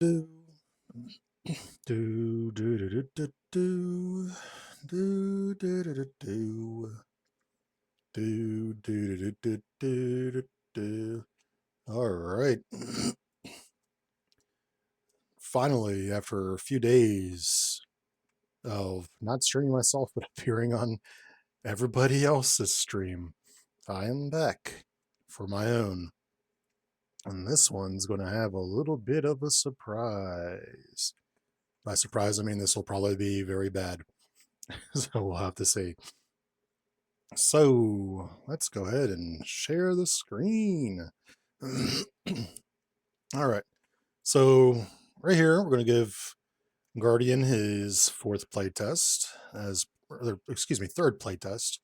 Do do do do do do do do do do do do do do do do do do. All right. Finally, after a few days of not streaming myself but appearing on everybody else's stream, I am back for my own. And this one's going to have a little bit of a surprise. By surprise, I mean this will probably be very bad. So we'll have to see. So let's go ahead and share the screen. All right. So right here, we're going to give Guardian his fourth playtest third playtest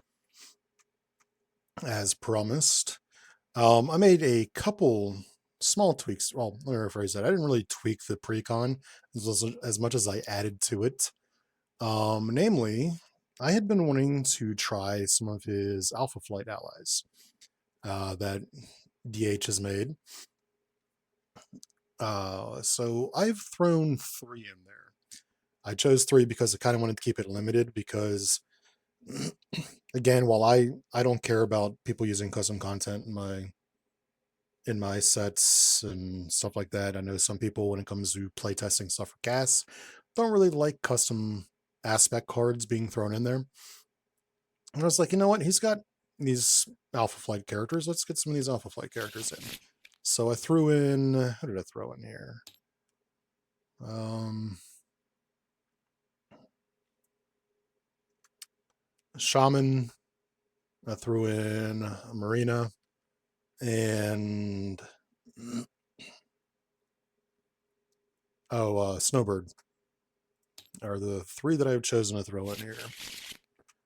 as promised. I made a couple small tweaks. Well, let me rephrase that. I didn't really tweak the precon as much as I added to it. Namely, I had been wanting to try some of his Alpha Flight allies that DH has made. So I've thrown 3 in there. I chose 3 because I kind of wanted to keep it limited because, again, while I don't care about people using custom content in my sets and stuff like that, I know some people, when it comes to playtesting stuff for CAS, don't really like custom aspect cards being thrown in there. And I was like, you know what? He's got these Alpha Flight characters. Let's get some of these Alpha Flight characters in. So I threw in, who did I throw in here? Shaman. I threw in Marina and Snowbird are the 3 that I've chosen to throw in here.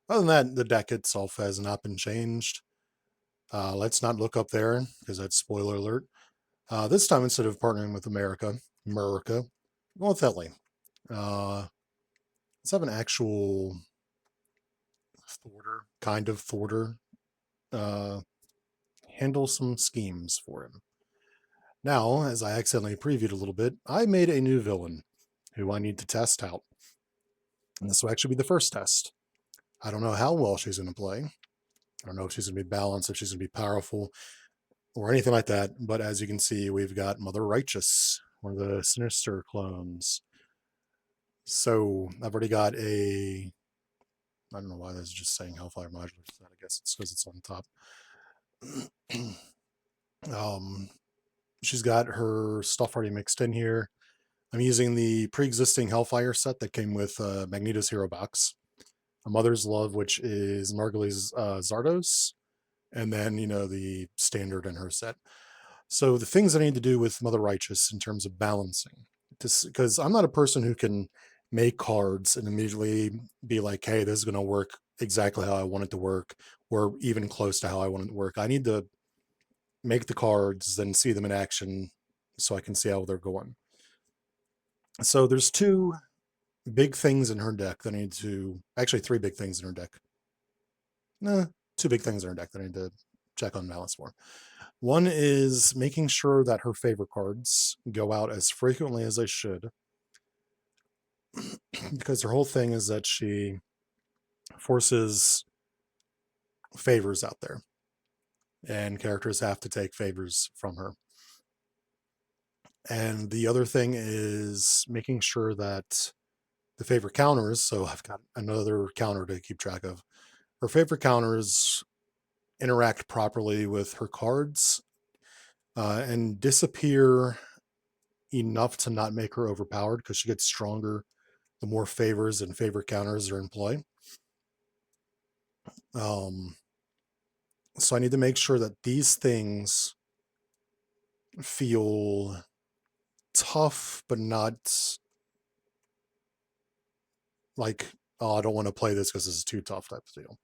Other than that, the deck itself has not been changed. Let's not look up there because that's spoiler alert. This time, instead of partnering with America, going with Ellie. Let's have an actual thwarter, kind of thwarter, handle some schemes for him. Now, as I accidentally previewed a little bit, I made a new villain who I need to test out. And this will actually be the first test. I don't know how well she's going to play. I don't know if she's going to be balanced, if she's going to be powerful, or anything like that. But as you can see, we've got Mother Righteous, one of the Sinister clones. So I've already got a, I don't know why this is just saying Hellfire Modular. I guess it's because it's on top. She's got her stuff already mixed in here. I'm using the pre-existing Hellfire set that came with Magneto's Hero Box. A Mother's Love, which is Margulies Zardos, and then, the standard in her set. So the things I need to do with Mother Righteous in terms of balancing, because I'm not a person who can make cards and immediately be like, hey, this is going to work exactly how I want it to work, or even close to how I want it to work. I need to make the cards, then see them in action so I can see how they're going. So there's 2 big things in her deck that I need to, actually 3 big things in her deck. 2 big things in her deck that I need to check on balance for. One is making sure that her favor cards go out as frequently as they should, because her whole thing is that she forces favors out there, and characters have to take favors from her. And the other thing is making sure that the favor counters, so I've got another counter to keep track of, her favor counters interact properly with her cards and disappear enough to not make her overpowered, because she gets stronger the more favors and favor counters are in play. So I need to make sure that these things feel tough, but not like, oh, I don't want to play this because this is too tough type of deal.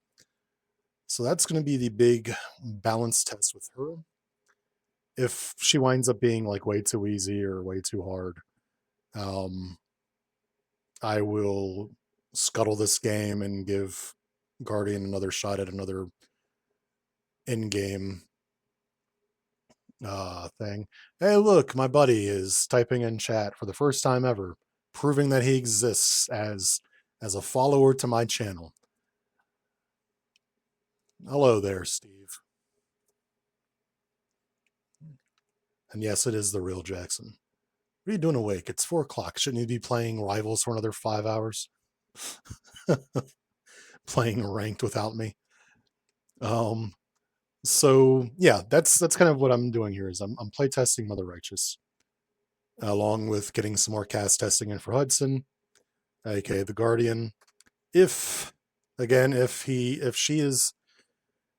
So that's going to be the big balance test with her. If she winds up being like way too easy or way too hard, I will scuttle this game and give Guardian another shot at another in-game thing. Hey, look, my buddy is typing in chat for the first time ever, proving that he exists as a follower to my channel. Hello there, Steve. And yes, it is the real Jackson. What are you doing awake? It's 4 o'clock. Shouldn't you be playing Rivals for another 5 hours? Playing ranked without me. So yeah, that's kind of what I'm doing here is I'm playtesting Mother Righteous, along with getting some more CAS testing in for Hudson, aka the Guardian. If she is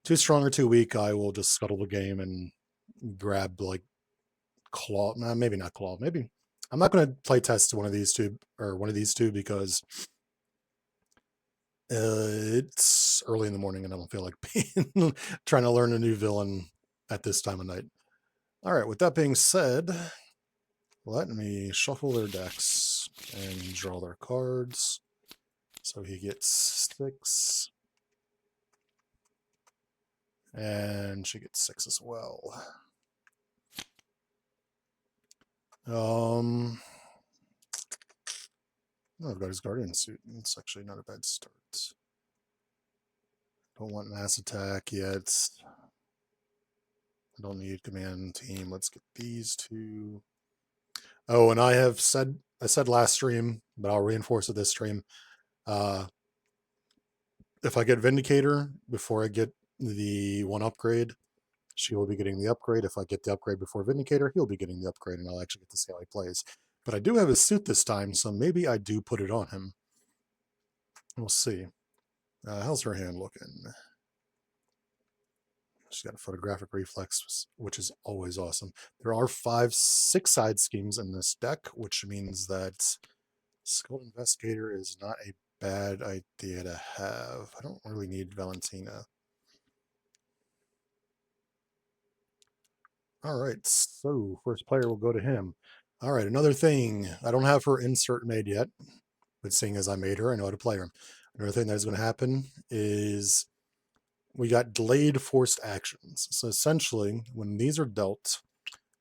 too strong or too weak, I will just scuttle the game and grab like Klaw. Nah, maybe not Klaw. Maybe I'm not going to play test one of these two because it's early in the morning and I don't feel like trying to learn a new villain at this time of night. All right, with that being said, let me shuffle their decks and draw their cards. So he gets 6. And she gets 6 as well. I've got his Guardian suit. It's actually not a bad start. Don't want mass attack yet. I don't need command team. Let's get these two. Oh, and I said last stream, but I'll reinforce it this stream. If I get Vindicator before I get the 1 upgrade, she will be getting the upgrade. If I get the upgrade before Vindicator, he'll be getting the upgrade, and I'll actually get to see how he plays. But I do have his suit this time, so maybe I do put it on him. We'll see. How's her hand looking? She's got a photographic reflex, which is always awesome. There are 6 side schemes in this deck, which means that Skull Investigator is not a bad idea to have. I don't really need Valentina. All right, so first player will go to him. All right, another thing. I don't have her insert made yet, but seeing as I made her, I know how to play her. Another thing that is going to happen is we got delayed forced actions. So essentially, when these are dealt,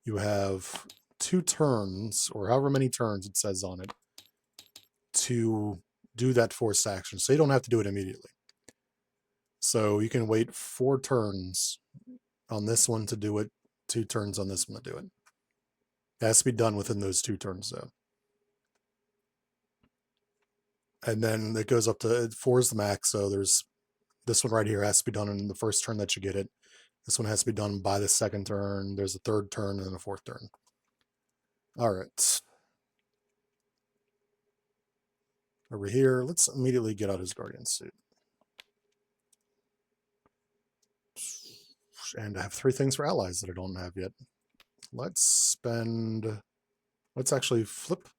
you have 2 turns, or however many turns it says on it, to do that forced action. So you don't have to do it immediately. So you can wait 4 turns on this one to do it, 2 turns on this one to do it. It has to be done within those 2 turns, though. And then it goes up to 4 is the max. So there's this one right here has to be done in the first turn that you get it. This one has to be done by the 2nd turn. There's a 3rd turn and then a 4th turn. All right. Over here, let's immediately get out his Guardian suit. And I have 3 things for allies that I don't have yet. Let's actually flip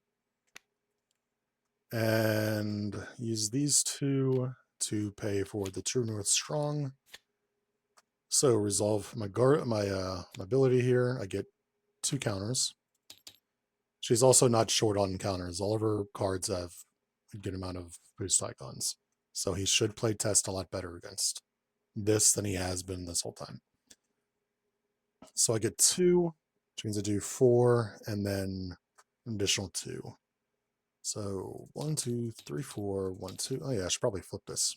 and use these 2 to pay for the True North Strong. So resolve my ability here. I get 2 counters. She's also not short on counters. All of her cards have a good amount of boost icons. So he should play test a lot better against this than he has been this whole time. So I get 2, which means I do 4, and then an additional 2. So 1, 2, 3, 4, 1, 2. Oh yeah, I should probably flip this.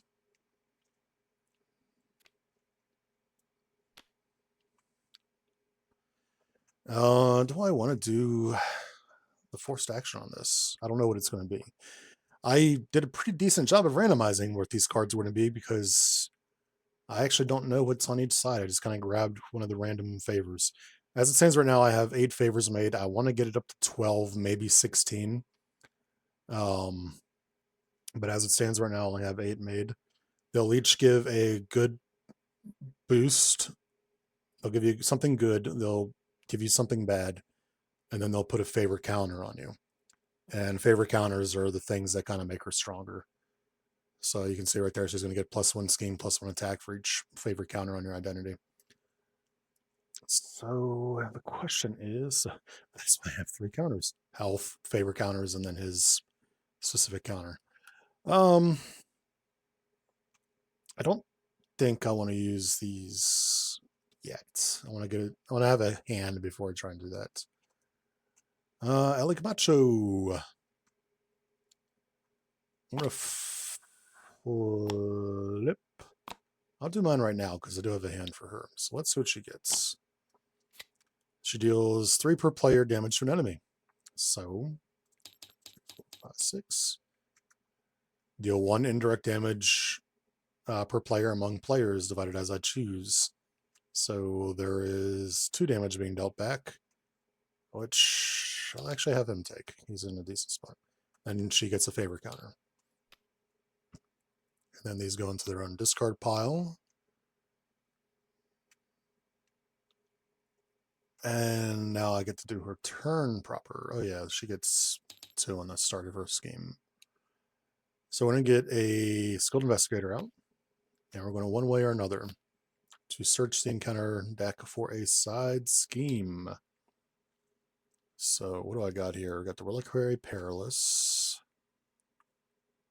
Do I want to do the forced action on this? I don't know what it's going to be. I did a pretty decent job of randomizing what these cards were going to be because I actually don't know what's on each side. I just kind of grabbed one of the random favors. As it stands right now, I have 8 favors made. I want to get it up to 12, maybe 16. But as it stands right now, I only have 8 made. They'll each give a good boost. They'll give you something good. They'll give you something bad. And then they'll put a favor counter on you. And favor counters are the things that kind of make her stronger. So you can see right there, she's going to get +1 scheme, +1 attack for each favor counter on your identity. So the question is, that's why I have 3 counters. Health, favor counters, and then his specific counter. I don't think I want to use these yet. I want to get it. I want to have a hand before I try and do that. El Camacho. I'm gonna flip. I'll do mine right now because I do have a hand for her. So let's see what she gets. She deals 3 per player damage to an enemy. So 5, 6. Deal 1 indirect damage per player among players divided as I choose. So there is 2 damage being dealt back, which I'll actually have him take. He's in a decent spot. And she gets a favor counter. And then these go into their own discard pile. And now I get to do her turn proper. Oh yeah, she gets 2 on the start of her scheme. So we're going to get a Skilled Investigator out. And we're going to one way or another to search the encounter deck for a side scheme. So what do I got here? I got the Reliquary Perilous.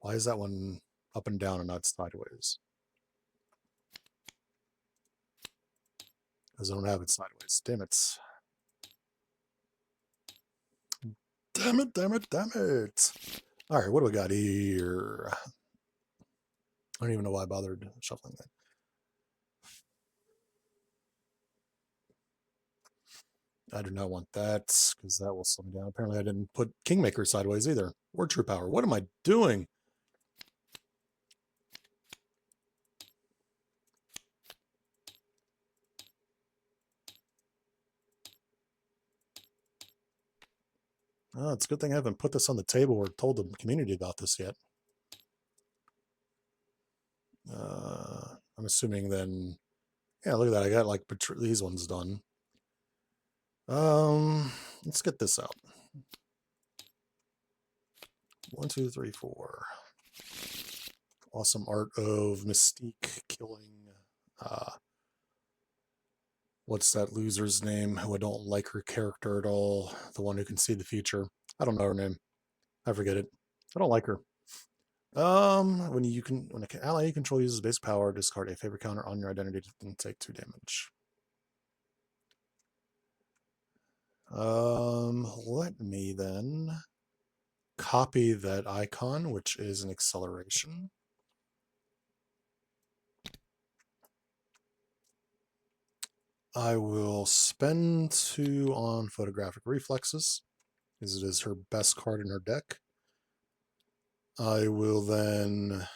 Why is that one up and down and not sideways? Because I don't have it sideways. Damn it. Damn it, damn it, damn it. All right, what do we got here? I don't even know why I bothered shuffling that. I do not want that, because that will slow me down. Apparently I didn't put Kingmaker sideways either. Or True Power. What am I doing? Oh, it's a good thing I haven't put this on the table or told the community about this yet. I'm assuming then... Yeah, look at that. I got like these ones done. Let's get this out. 1, 2, 3, 4. Awesome art of Mystique killing. What's that loser's name who I don't like her character at all? The one who can see the future. I don't know her name. I forget it. I don't like her. When an ally you control uses base power, discard a favor counter on your identity and take 2 damage. Let me then copy that icon, which is an acceleration. I will spend 2 on Photographic Reflexes, as it is her best card in her deck. I will then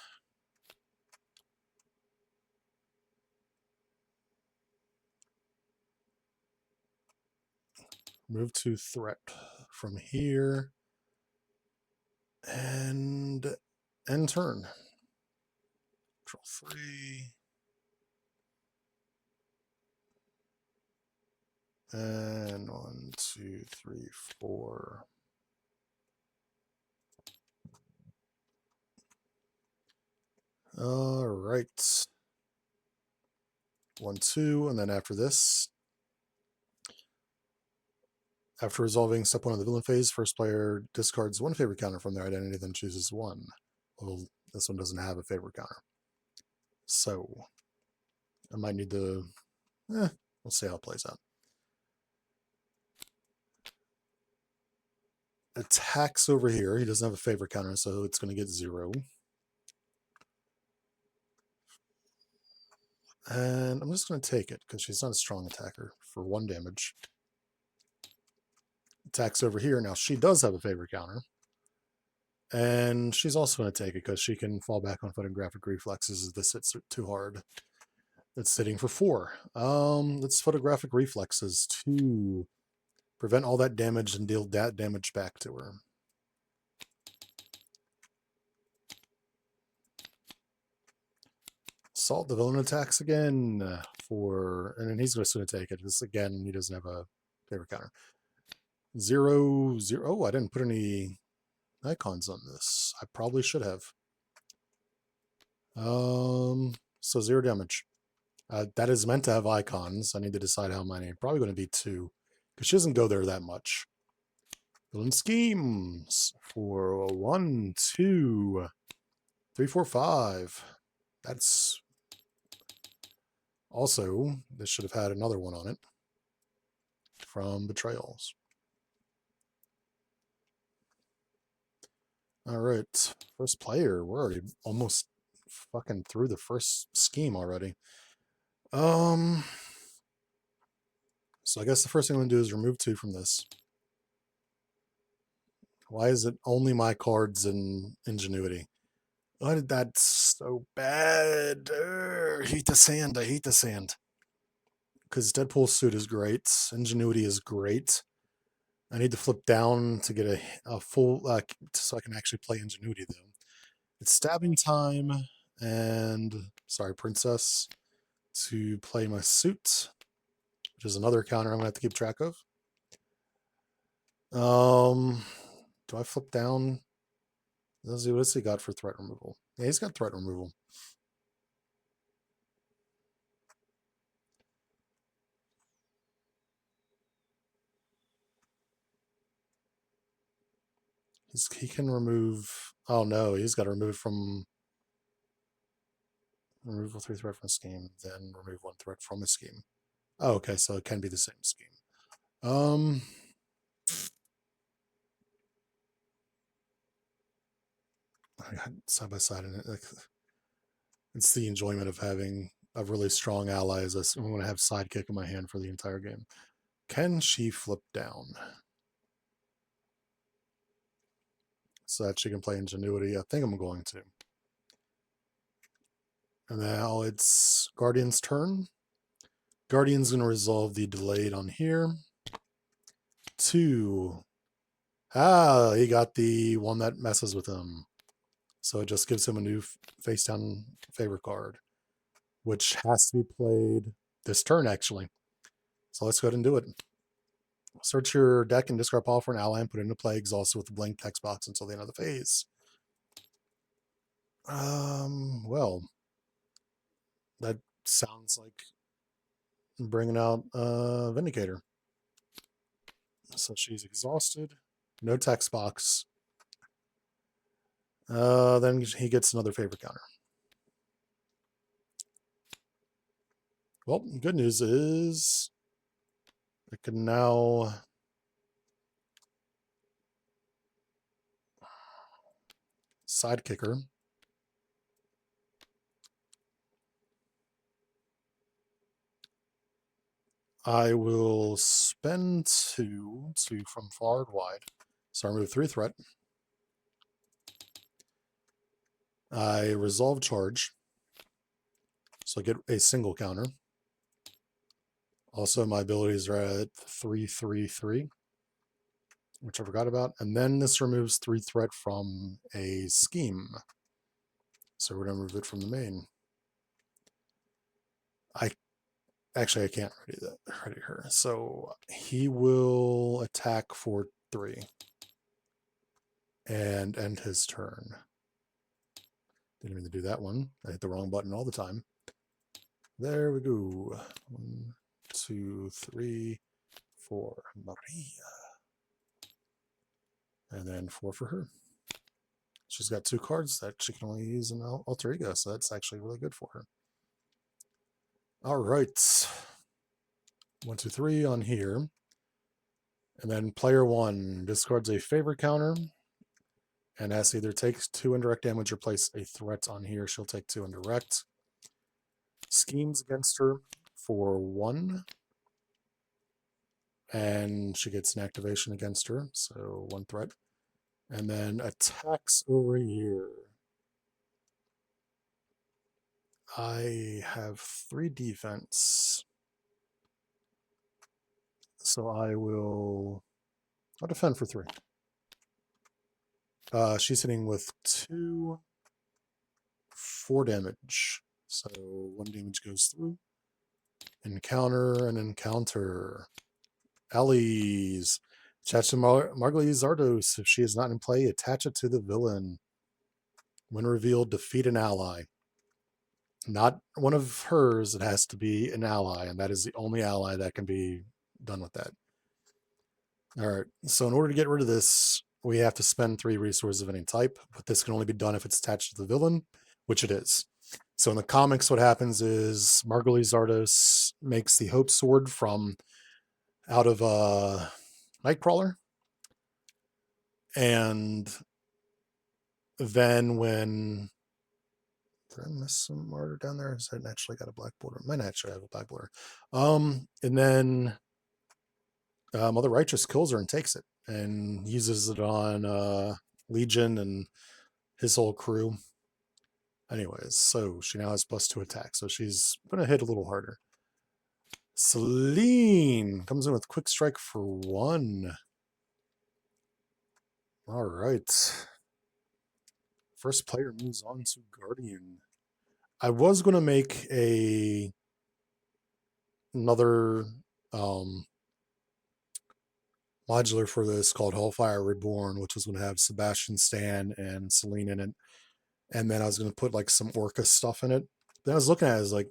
move to threat from here and end turn. Control 3. And 1, 2, 3, 4. All right. 1, 2, and then after this, after resolving step 1 of the villain phase, first player discards 1 favor counter from their identity, then chooses 1. Well, this one doesn't have a favor counter. So, I might need to, we'll see how it plays out. Attacks over here. He doesn't have a favor counter, so it's going to get 0. And I'm just going to take it, because she's not a strong attacker, for 1 damage. Attacks over here. Now, she does have a favor counter. And she's also going to take it, because she can fall back on Photographic Reflexes if this hits too hard. It's sitting for 4. Let's Photographic Reflexes to prevent all that damage and deal that damage back to her. Assault the villain attacks again and then he's just going to take it. This again, he doesn't have a favor counter. 0, 0. Oh, I didn't put any icons on this. I probably should have. So 0 damage. That is meant to have icons. I need to decide how many. Probably going to be 2, because she doesn't go there that much. Villain schemes for 1, 2, 3, 4, 5. That's Also, this should have had another one on it from Betrayals. All right, first player. We're already almost fucking through the first scheme already. So I guess the first thing I'm gonna do is remove 2 from this. Why is it only my cards and Ingenuity? Why did that so bad? Hate the sand. I hate the sand. Because Deadpool's suit is great. Ingenuity is great. I need to flip down to get a full, so I can actually play Ingenuity, though. It's stabbing time, and, sorry, Princess, to play my suit, which is another counter I'm going to have to keep track of. Do I flip down? Let's see, what's he got for threat removal? Yeah, he's got threat removal. He can remove. Oh no, he's got to remove from removal 3 threat from a scheme, then remove 1 threat from a scheme. Oh, okay, so it can be the same scheme. Side by side, and it's the enjoyment of having a really strong ally as I'm going to have sidekick in my hand for the entire game. Can she flip down? So that she can play Ingenuity. I think I'm going to. And now it's Guardian's turn. Guardian's going to resolve the delayed on here. 2. He got the one that messes with him. So it just gives him a new face down favor card, which has to be played this turn, actually. So let's go ahead and do it. Search your deck and discard power for an ally and put it into play, exhausted with a blank text box until the end of the phase. Well, that sounds like bringing out Vindicator. So she's exhausted. No text box. Then he gets another favor counter. Well, good news is I can now sidekicker. I will spend 2 from far and wide. So I remove 3 threat. I resolve charge. So I get a single counter. Also, my abilities are at 3/3/3, which I forgot about. And then this removes 3 threat from a scheme. So we're going to remove it from the main. I can't ready her. So he will attack for 3 and end his turn. Didn't mean to do that one. I hit the wrong button all the time. There we go. 1, 2, 3, 4. Maria. And then 4 for her. She's got 2 cards that she can only use in alter ego, so that's actually really good for her. All right. 1, 2, 3 on here. And then player 1 discards a favor counter and has to either take 2 indirect damage or place a threat on here. She'll take 2 indirect. Schemes against her for 1. And she gets an activation against her, so 1 threat. And then attacks over here. I have 3 defense. So I'll defend for 3. She's hitting with 2, 4 damage. So 1 damage goes through. Encounter and encounter. Allies. Attach to Marguerite Zardos. If she is not in play, attach it to the villain. When revealed, defeat an ally. Not one of hers, it has to be an ally, and that is the only ally that can be done with that. All right, so in order to get rid of this, we have to spend 3 resources of any type, but this can only be done if it's attached to the villain, which it is. So in the comics, what happens is Margulies Zardos makes the Hope Sword from out of Nightcrawler, and then when did I miss some murder down there? Is that actually got a black border? Might actually have a black border. And then Mother Righteous kills her and takes it and uses it on Legion and his whole crew. Anyways, so she now has +2 attack, so she's gonna hit a little harder. Selene comes in with quick strike for 1. All right. First player moves on to Guardian. I was gonna make another modular for this called Hellfire Reborn, which was going to have Sebastian Stan and Selene in it. And then I was going to put like some Orca stuff in it. Then I was looking at it, like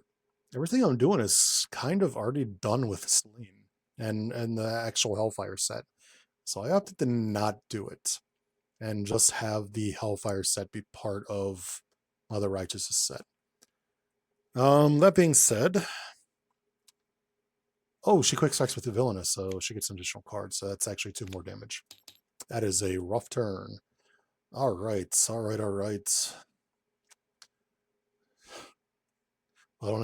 everything I'm doing is kind of already done with Selene and the actual Hellfire set. So I opted to not do it and just have the Hellfire set be part of Mother Righteous' set. That being said, oh, she quick strikes with the villainous, so she gets an additional card. So that's actually 2 more damage. That is a rough turn. All right. I don't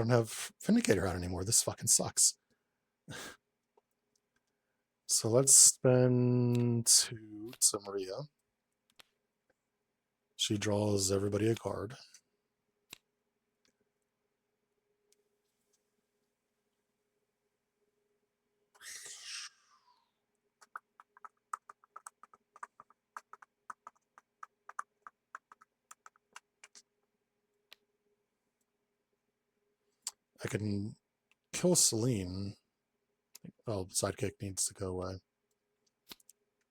have Vindicator out anymore. This fucking sucks. So let's spend 2 to Maria. She draws everybody a card. I can kill Selene. Oh, sidekick needs to go away.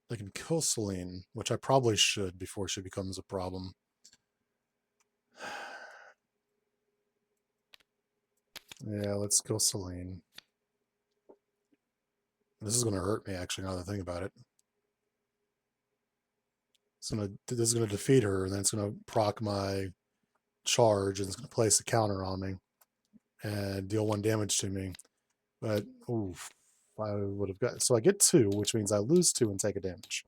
I can kill Selene, which I probably should before she becomes a problem. Yeah, let's kill Selene. This is going to hurt me, actually, now that I think about it. This is going to defeat her, and then it's going to proc my charge, and it's going to place a counter on me and deal 1 damage to me. But, oof, I would have got... So I get 2, which means I lose 2 and take a damage.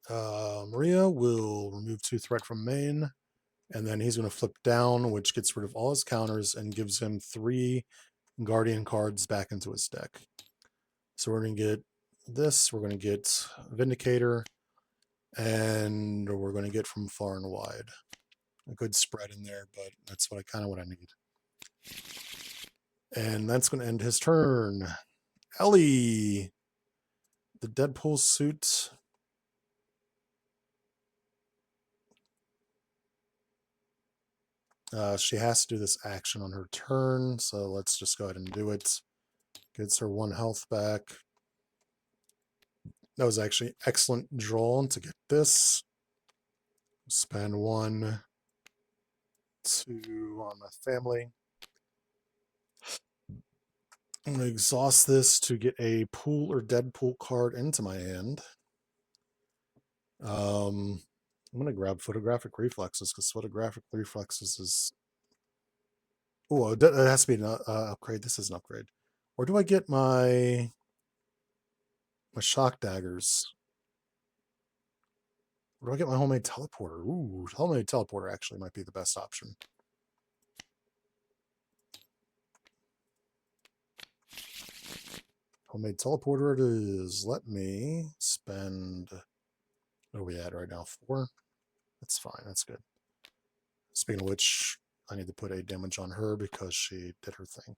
Maria will remove 2 threat from main, and then he's going to flip down, which gets rid of all his counters and gives him 3 Guardian cards back into his deck. So we're going to get this, we're going to get Vindicator, and we're going to get From Far and Wide. A good spread in there, but that's what I need. And that's going to end his turn. Ellie, the Deadpool suit. She has to do this action on her turn, so let's just go ahead and do it. Gets her 1 health back. That was actually excellent draw to get this. Spend 1, 2 on my family. I'm going to exhaust this to get a Pool or Deadpool card into my hand. I'm going to grab Photographic Reflexes, because Photographic Reflexes is... Oh, it has to be an upgrade. This is an upgrade. Where do I get my Shock Daggers? Where do I get my Homemade Teleporter? Ooh, Homemade Teleporter actually might be the best option. Homemade Teleporter it is. Let me spend... What are we at right now? 4? That's fine. That's good. Speaking of which, I need to put 8 damage on her because she did her thing.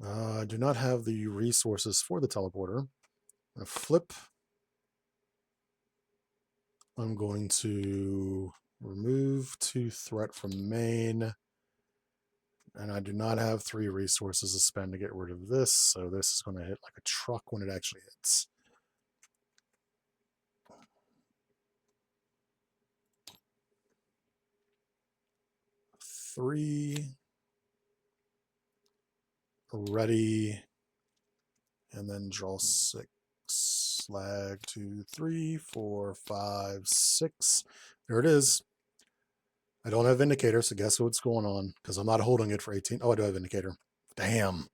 I do not have the resources for the teleporter. I'm going to flip. I'm going to remove 2 threat from main. And I do not have 3 resources to spend to get rid of this, so this is going to hit like a truck when it actually hits. Three. Ready. And then draw 6. Flag 2, 3, 4, 5, 6. There it is. I don't have indicator, so guess what's going on? Because I'm not holding it for 18. Oh, I do have indicator. Damn.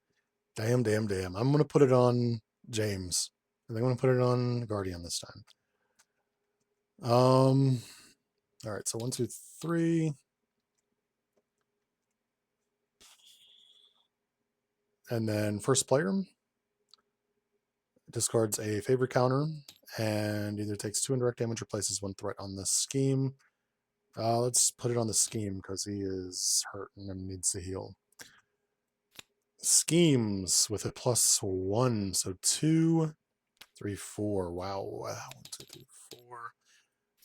Damn. I'm going to put it on James. And I'm going to put it on Guardian this time. All right, so 1, 2, 3. And then first player discards a favor counter and either takes 2 indirect damage or places 1 threat on this scheme. Let's put it on the scheme because he is hurt and needs to heal. Schemes with a +1, so 2, 3, 4. Wow, 1, 2, 3, 4.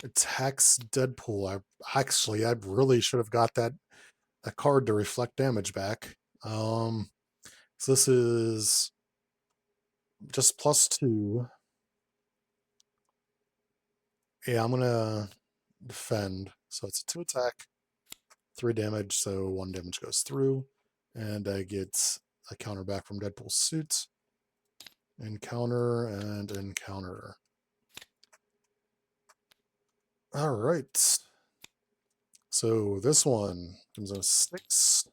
Attacks Deadpool. I really should have got that card to reflect damage back. So this is just +2. Yeah, I'm gonna defend. So it's a 2 attack, 3 damage, so 1 damage goes through. And I get a counter back from Deadpool's suit. Encounter and encounter. All right. So this one comes in a 6.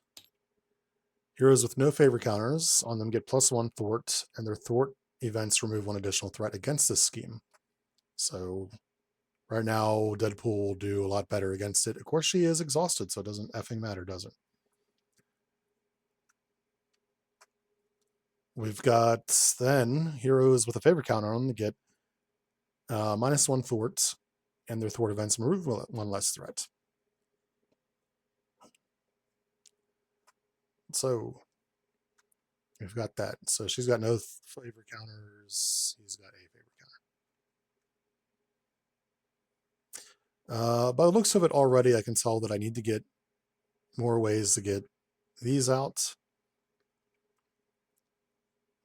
Heroes with no favor counters on them get +1 thwart, and their thwart events remove 1 additional threat against this scheme. So right now, Deadpool will do a lot better against it. Of course, she is exhausted, so it doesn't effing matter, does it? We've got then heroes with a favor counter on them get -1 thwart, and their thwart events remove 1 less threat. So we've got that. So she's got no favor counters. He's got a favor counter. By the looks of it already, I can tell that I need to get more ways to get these out.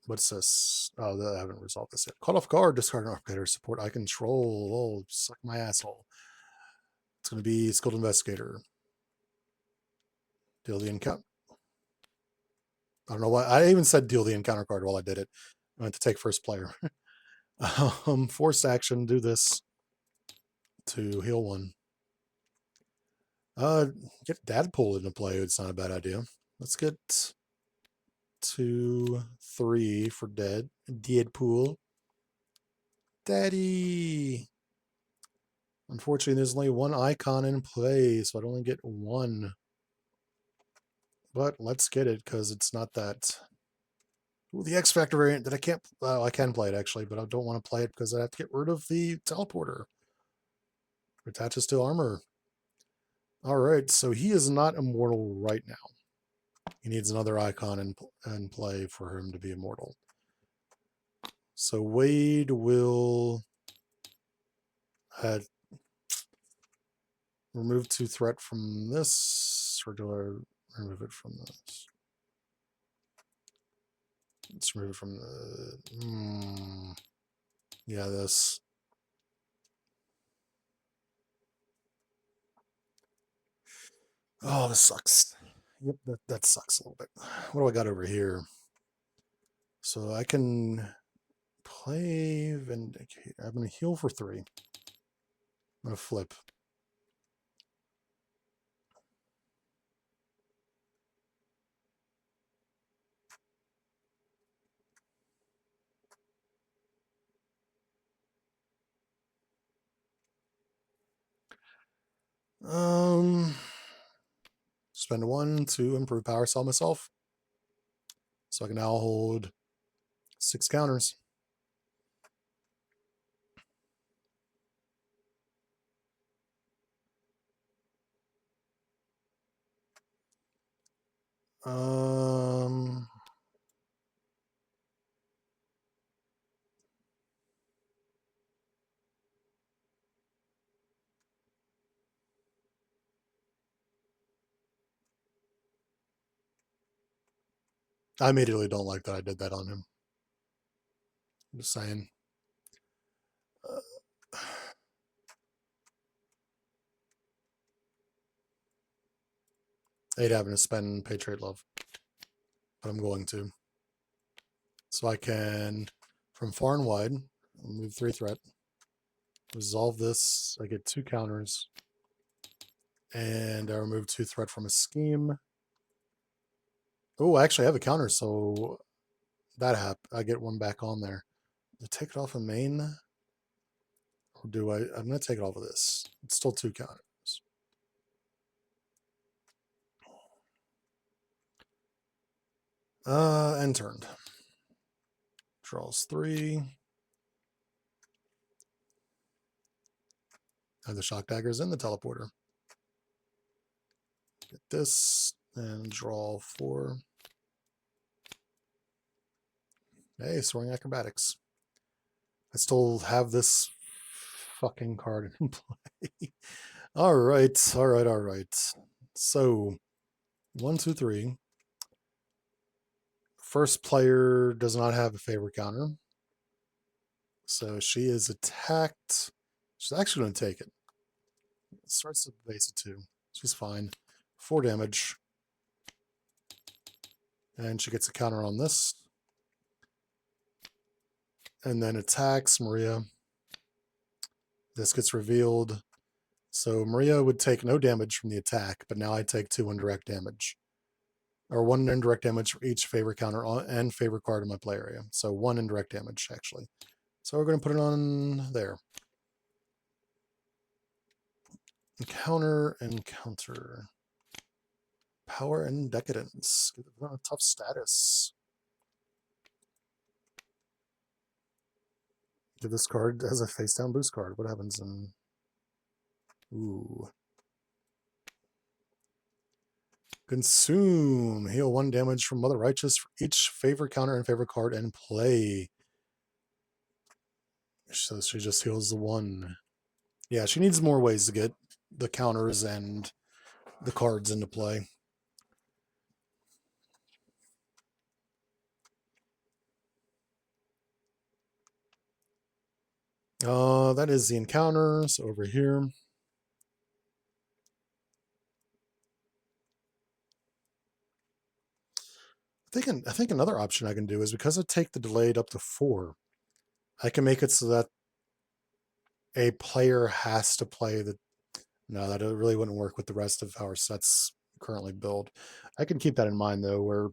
What's this? Oh, I haven't resolved this yet. Caught off guard, discard an operator, support I control. Oh, suck my asshole. It's going to be Skilled Investigator. Deal the encounter. I don't know why. I even said deal the encounter card while I did it. I went to take first player. Forced action, do this to heal 1. Get Deadpool into play. It's not a bad idea. Let's get 2, 3 for Deadpool. Daddy. Unfortunately, there's only 1 icon in play, so I'd only get 1. But let's get it because it's not that. Ooh, the X Factor variant that I can't. I can play it actually, but I don't want to play it because I have to get rid of the teleporter. It attaches to armor. All right, so he is not immortal right now. He needs another icon in play for him to be immortal. So Wade will remove 2 threat from this, or do I remove it from this? Let's remove it from the. Yeah, this. Oh, this sucks. Yep, that sucks a little bit. What do I got over here? So I can play Vindicate. I'm going to heal for 3. I'm going to flip. Spend 1 to improve power cell myself. So I can now hold 6 counters. I immediately don't like that I did that on him. I'm just saying. I hate having to spend Patriot Love, but I'm going to. So I can, from far and wide, Remove 3 threat. Resolve this. I get 2 counters. And I remove 2 threat from a scheme. Oh, I actually have a counter, so that I get 1 back on there. Do I take it off of main? Or do I? I'm going to take it off of this. It's still 2 counters. End turned. Draws 3. And the shock daggers in the teleporter. Get this and draw 4. Hey, soaring acrobatics. I still have this fucking card in play. All right. So, 1, 2, 3. First player does not have a favorite counter. So she is attacked. She's actually going to take it. Starts at the base of 2. She's fine. 4 damage. And she gets a counter on this. And then attacks Maria. This gets revealed. So Maria would take no damage from the attack, but now I take 2 indirect damage. Or 1 indirect damage for each favorite counter and favorite card in my play area. So 1 indirect damage, actually. So we're going to put it on there. Encounter. Power and Decadence. A tough status. Give this card as a face down boost card. What happens in... Ooh. Consume. Heal 1 damage from Mother Righteous for each favorite counter and favorite card in play. So she just heals the 1. Yeah, she needs more ways to get the counters and the cards into play. That is the encounter. So over here. I think another option I can do is, because I take the delayed up to 4, I can make it so that a player has to play the... No, that really wouldn't work with the rest of our sets currently built. I can keep that in mind, though, where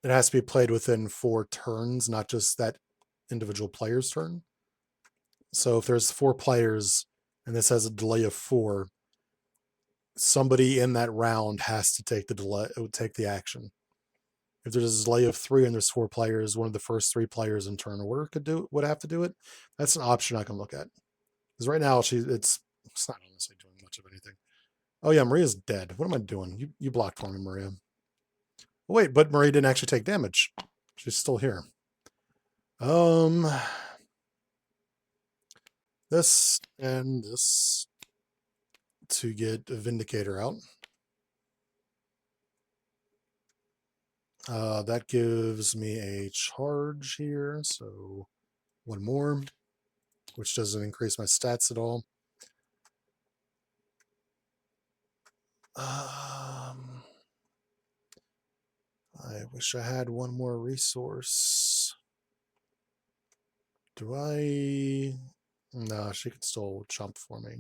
it has to be played within 4 turns, not just that individual player's turn. So if there's 4 players and this has a delay of 4, somebody in that round has to take the delay, take the action. If there's a delay of 3 and there's 4 players, one of the first 3 players in turn order would have to do it. That's an option I can look at. Because right now it's not honestly doing much of anything. Oh yeah, Maria's dead. What am I doing? You blocked for me, Maria. Oh, wait, but Maria didn't actually take damage. She's still here. This and this to get a Vindicator out. That gives me a charge here, so 1 more, which doesn't increase my stats at all. I wish I had 1 more resource. Do I? No, she could still chump for me.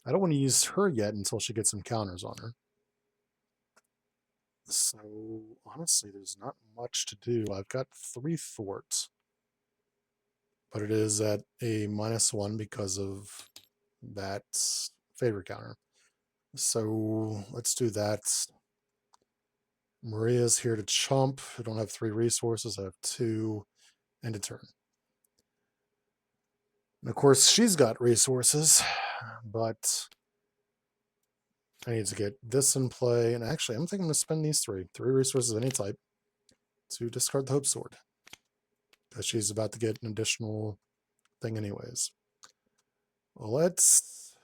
I don't want to use her yet until she gets some counters on her. So, honestly, there's not much to do. I've got 3 thwarts. But it is at a -1 because of that favorite counter. So, let's do that. Maria's here to chump. I don't have 3 resources. I have 2 and a turn. And of course, she's got resources, but I need to get this in play. And actually, I'm thinking I'm going to spend these 3 resources of any type to discard the Hope Sword, because she's about to get an additional thing anyways. Well, let's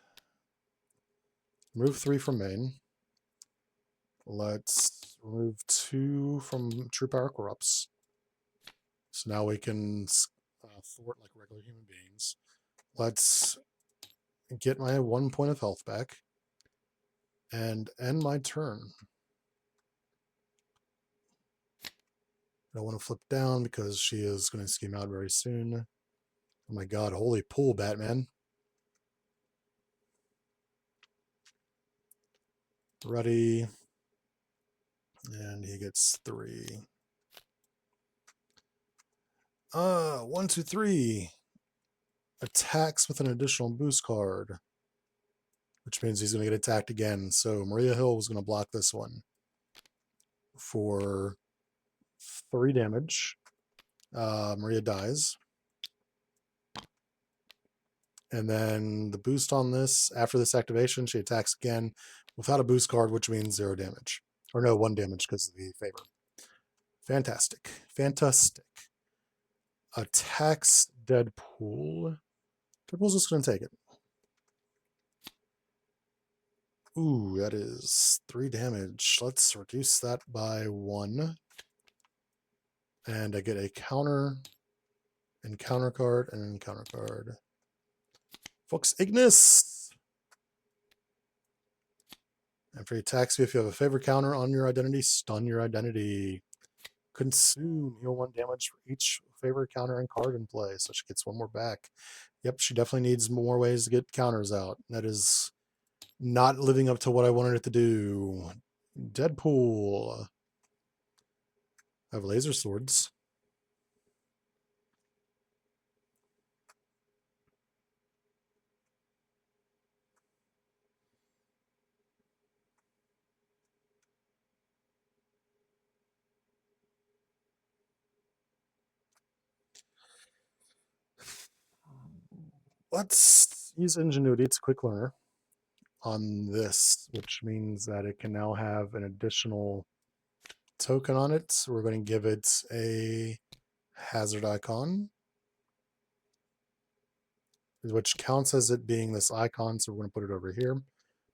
remove 3 from main. Let's remove 2 from True Power Corrupts. So now we can thwart like regular human beings. Let's get my 1 point of health back and end my turn. I don't want to flip down because she is going to scheme out very soon. Oh my god, holy pool, Batman. Ready. And he gets 3. 1, 2, 3. Attacks with an additional boost card, which means he's going to get attacked again. So Maria Hill was going to block this one for 3 damage. Maria dies. And then the boost on this, after this activation, she attacks again without a boost card, which means 0 damage. Or no, 1 damage because of the favor. Fantastic. Fantastic. Attacks Deadpool. Deadpool's just going to take it. Ooh, that is 3 damage. Let's reduce that by 1. And I get a counter, encounter card, and encounter card. Focus Ignis! After he attacks you, if you have a favor counter on your identity, stun your identity. Consume. Heal 1 damage for each favor counter and card in play, so she gets 1 more back. Yep, she definitely needs more ways to get counters out. That is not living up to what I wanted it to do. Deadpool. I have laser swords. Let's use Ingenuity. It's a quick learner on this, which means that it can now have an additional token on it. So we're going to give it a hazard icon, which counts as it being this icon. So we're going to put it over here.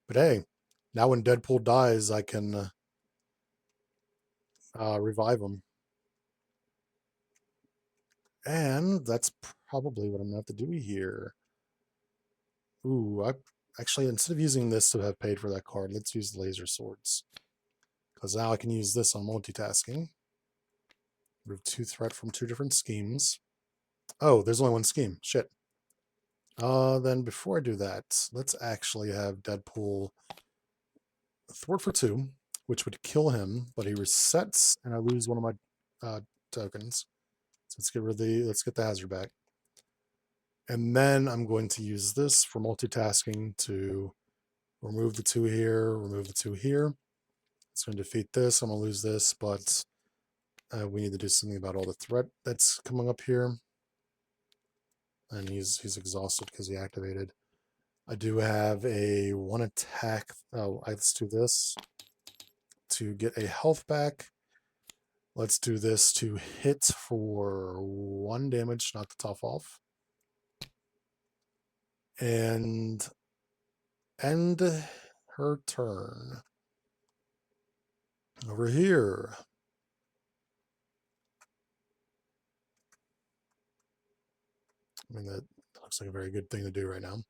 But hey, now when Deadpool dies, I can revive him. And that's probably what I'm going to have to do here. Ooh, actually, instead of using this to have paid for that card, let's use laser swords. Because now I can use this on multitasking. Remove 2 threat from 2 different schemes. Oh, there's only 1 scheme. Shit. Then before I do that, let's actually have Deadpool thwart for 2, which would kill him, but he resets and I lose 1 of my tokens. So let's get the hazard back. And then I'm going to use this for multitasking to remove the 2 here, remove the 2 here. It's going to defeat this. I'm going to lose this, but we need to do something about all the threat that's coming up here. And he's exhausted because he activated. I do have a 1 attack. Oh, let's do this to get a health back. Let's do this to hit for 1 damage, knock the top off. And end her turn. Over here. I mean, that looks like a very good thing to do right now.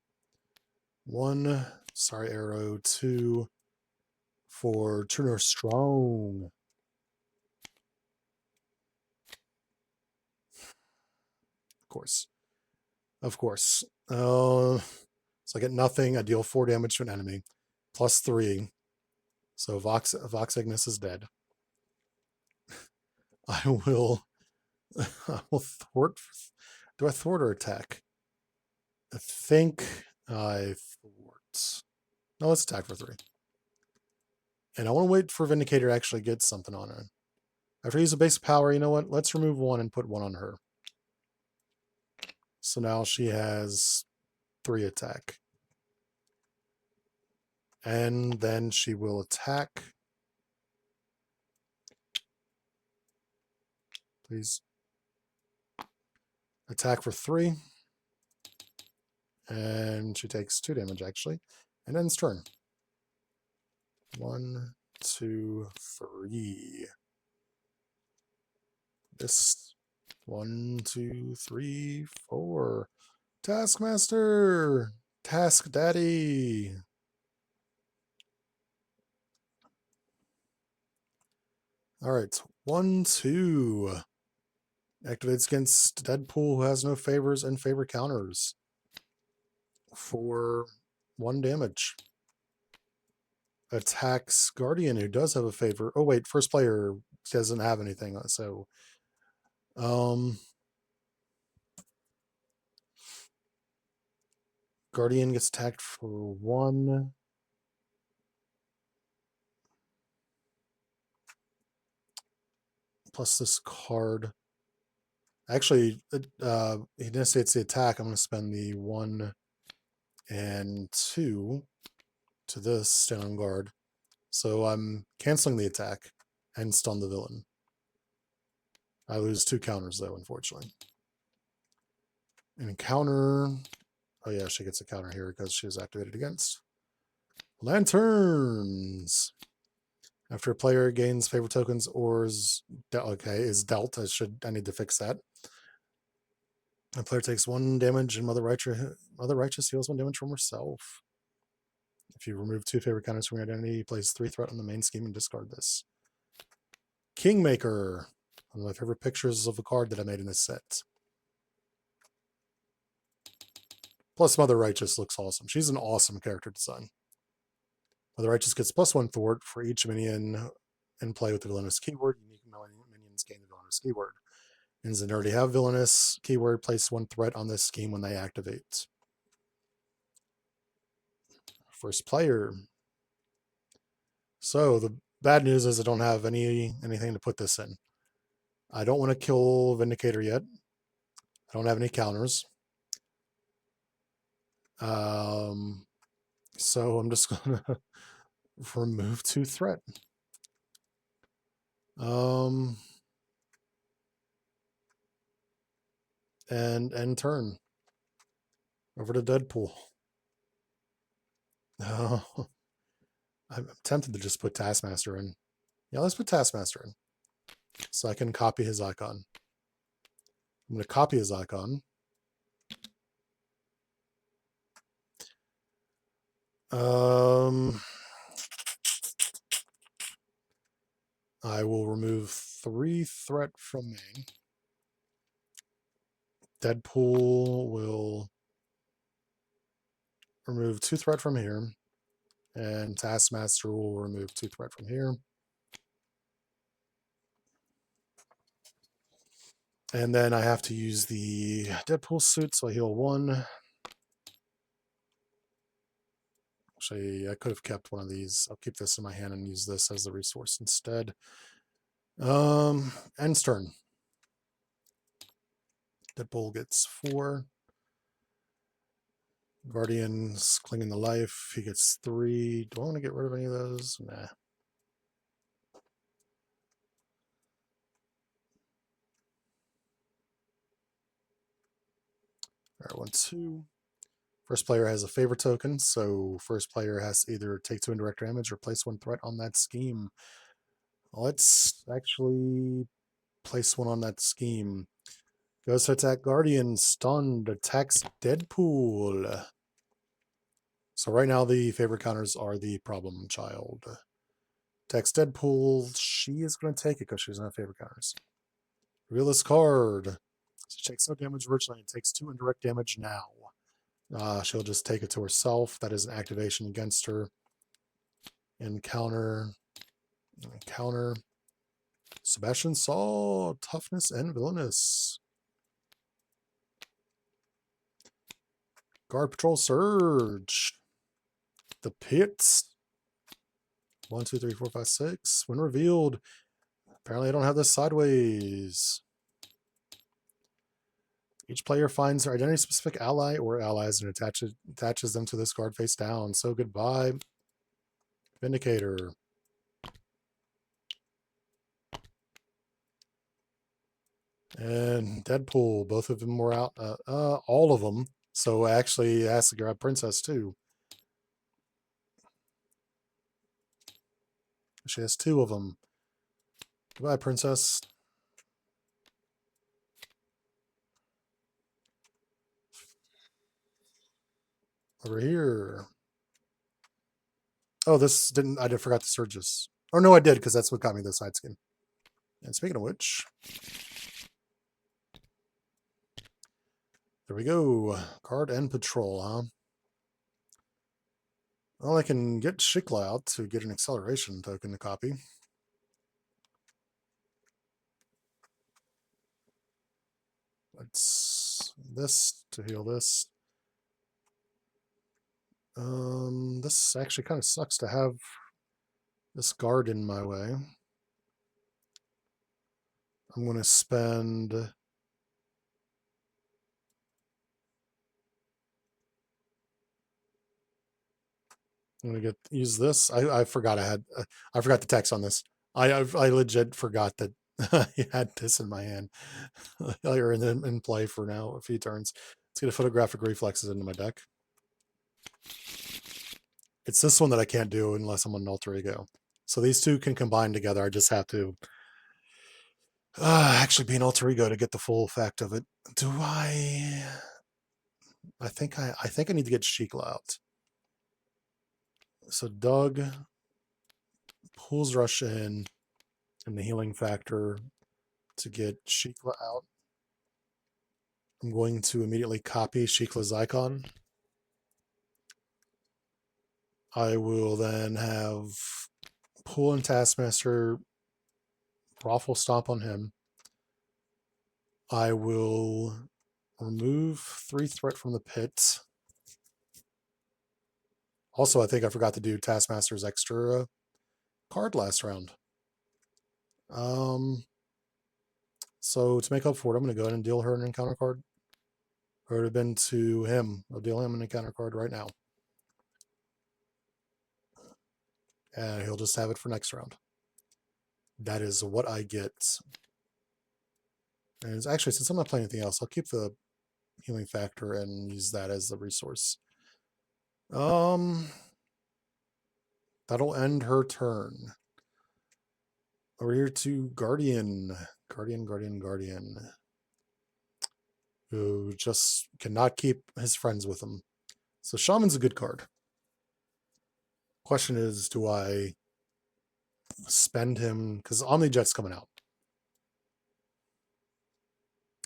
1, sorry, arrow. 2 for Turner Strong. Of course. So I get nothing. I deal 4 damage to an enemy. Plus 3. So Vox Ignis is dead. I will thwart. Do I thwart or attack? I think I thwart. No, let's attack for 3. And I want to wait for Vindicator to actually get something on her. After I use a basic power, you know what? Let's remove 1 and put 1 on her. So now she has 3 attack. And then she will attack. Please. Attack for 3. And she takes 2 damage, actually. And ends turn. 1, 2, 3. This. 1, 2, 3, 4. Taskmaster! Task Daddy! All right. 1/2. Activates against Deadpool, who has no favors and favor counters. For 1 damage. Attacks Guardian, who does have a favor. Oh wait, first player doesn't have anything, so Guardian gets attacked for 1. Plus this card. Actually, he didn't say it's the attack. I'm going to spend the 1 and 2 to this, stand on guard. So I'm canceling the attack and stun the villain. I lose 2 counters, though, unfortunately. And counter... Oh yeah, she gets a counter here because she was activated against. Lanterns! After a player gains favor tokens or is dealt, I need to fix that. A player takes 1 damage and Mother Righteous heals 1 damage from herself. If you remove 2 favor counters from your identity, place 3 threat on the main scheme and discard this. Kingmaker. One of my favorite pictures of a card that I made in this set. Plus Mother Righteous looks awesome. She's an awesome character design. Mother Righteous gets +1 thwart for each minion in play with the villainous keyword. Unique minions gain the villainous keyword. Minions that already have villainous keyword place 1 threat on this scheme when they activate. First player. So the bad news is I don't have anything to put this in. I don't want to kill Vindicator yet. I don't have any counters. So I'm just gonna remove 2 threat. And end turn. Over to Deadpool. Oh, I'm tempted to just put Taskmaster in. Yeah, let's put Taskmaster in. So I can copy his icon. I'm going to copy his icon. I will remove 3 threat from main. Deadpool will remove 2 threat from here. And Taskmaster will remove 2 threat from here. And then I have to use the Deadpool suit, so I heal 1. Actually, I could have kept one of these. I'll keep this in my hand and use this as the resource instead. End turn. Deadpool gets 4. Guardian's clinging to life. He gets 3. Do I want to get rid of any of those? Nah. Alright, 1, 2. First player has a favor token, so first player has to either take 2 indirect damage or place 1 threat on that scheme. Let's actually place 1 on that scheme. Goes to attack Guardian, stunned, attacks Deadpool. So right now the favor counters are the problem child. Attacks Deadpool, she is going to take it because she doesn't have favor counters. Reveal this card. She takes no damage originally and takes 2 indirect damage now. She'll just take it to herself. That is an activation against her. Encounter. Sebastian Saw, toughness and villainous. Guard Patrol Surge. The Pits. 1, 2, 3, 4, 5, 6. When revealed. Apparently I don't have this sideways. Each player finds their identity-specific ally or allies and attaches them to this card face down. So goodbye, Vindicator. And Deadpool, both of them were out. All of them. So actually, it has to grab Princess too. She has 2 of them. Goodbye, Princess. Over here. Oh, this didn't. I forgot the surges. Oh no, I did because that's what got me the side skin. And speaking of which, there we go. Card and patrol, huh? Well, I can get Shikla out to get an acceleration token to copy. Let's this to heal this. This actually kind of sucks to have this guard in my way. I'm going to spend... I'm going to use this. I forgot I forgot the text on this. I legit forgot that I had this in my hand. Or in play for now, a few turns. Let's get a photographic reflexes into my deck. It's this one that I can't do unless I'm on an alter ego. So these two can combine together. I just have to actually be an alter ego to get the full effect of it. Do I? I think I need to get Shikla out. So Doug pulls Rush in and the healing factor to get Shikla out. I'm going to immediately copy Shikla's icon. I will then have pull and Taskmaster, Raffle Stomp on him. I will remove 3 threat from the pit. Also, I think I forgot to do Taskmaster's extra card last round. So to make up for it, I'm going to go ahead and deal her an encounter card. Or it would have been to him. I'll deal him an encounter card right now. And he'll just have it for next round. That is what I get. And it's actually, since I'm not playing anything else, I'll keep the healing factor and use that as the resource. That'll end her turn. Over here to Guardian. Guardian. Who just cannot keep his friends with him. So Shaman's a good card. Question is, do I spend him? Because Omnijet's coming out.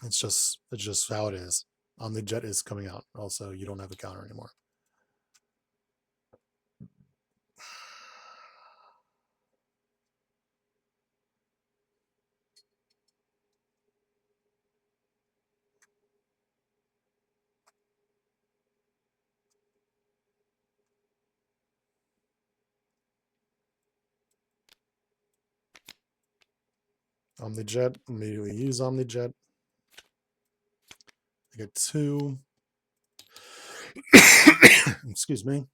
It's just how it is. Omnijet is coming out. Also, you don't have a counter anymore. Omnijet, immediately use Omnijet. I get 2. Excuse me.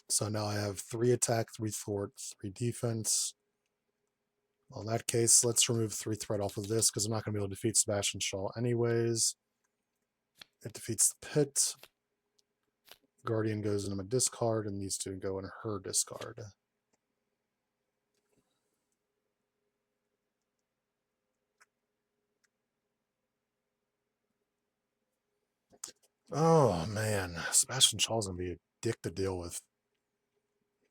So now I have 3 attack, 3 thwart, 3 defense. Well, in that case, let's remove 3 threat off of this because I'm not going to be able to defeat Sebastian Shaw anyways. It defeats the pit. Guardian goes into my discard and these two go in her discard. Oh man, Sebastian Shaw's gonna be a dick to deal with.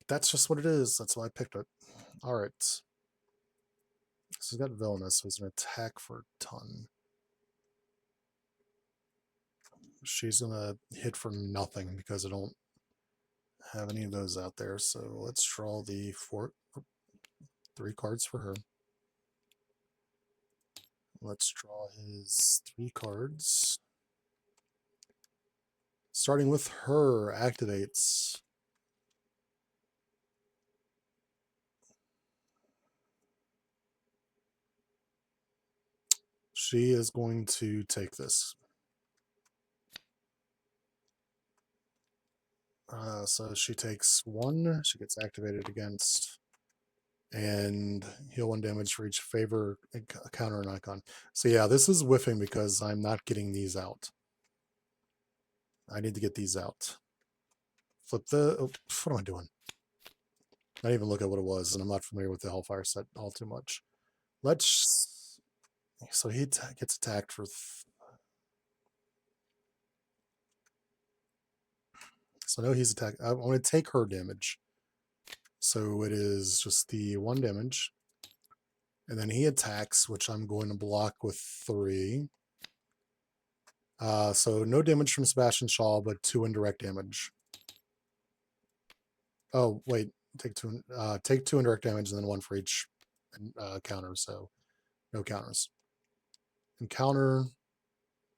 That's just what it is. That's why I picked it. Alright. So he's got Villainous, so he's gonna attack for a ton. She's gonna hit for nothing because I don't have any of those out there. So let's draw the 3 cards for her. Let's draw his 3 cards. Starting with her, activates. She is going to take this. So she takes 1. She gets activated against. And heal 1 damage for each favor, counter, and icon. So yeah, this is whiffing because I'm not getting these out. I need to get these out. Flip the... Oh, what am I doing? I didn't even look at what it was, and I'm not familiar with the Hellfire set all too much. Let's... So he gets attacked for... So no, he's attacked. I want to take her damage. So it is just the 1 damage. And then he attacks, which I'm going to block with 3. So no damage from Sebastian Shaw, but 2 indirect damage. Oh, wait. Take 2 indirect damage and then 1 for each counter. So no counters. And counter.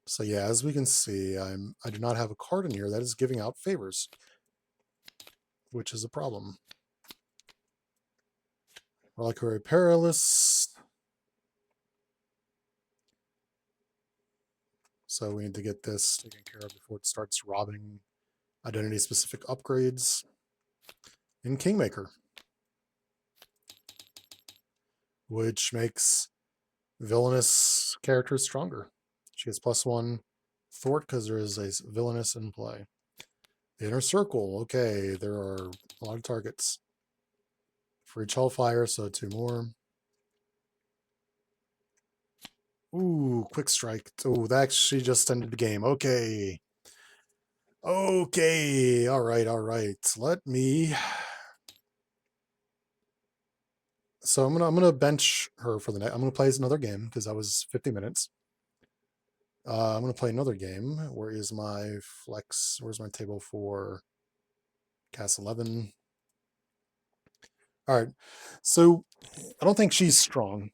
So yeah, as we can see, I do not have a card in here that is giving out favors, which is a problem. Reliquary Perilous. So we need to get this taken care of before it starts robbing identity-specific upgrades. And Kingmaker, which makes villainous characters stronger. She gets +1 thwart because there is a villainous in play. The Inner Circle. Okay, there are a lot of targets. For each Hellfire, so 2 more. Ooh, Quick Strike. Oh, that actually just ended the game. Okay. Okay. All right. All right. Let me. So I'm gonna bench her for the next. I'm gonna play another game because that was 50 minutes. I'm gonna play another game. Where is my flex? Where's my table for CAS 11? All right. So I don't think she's strong.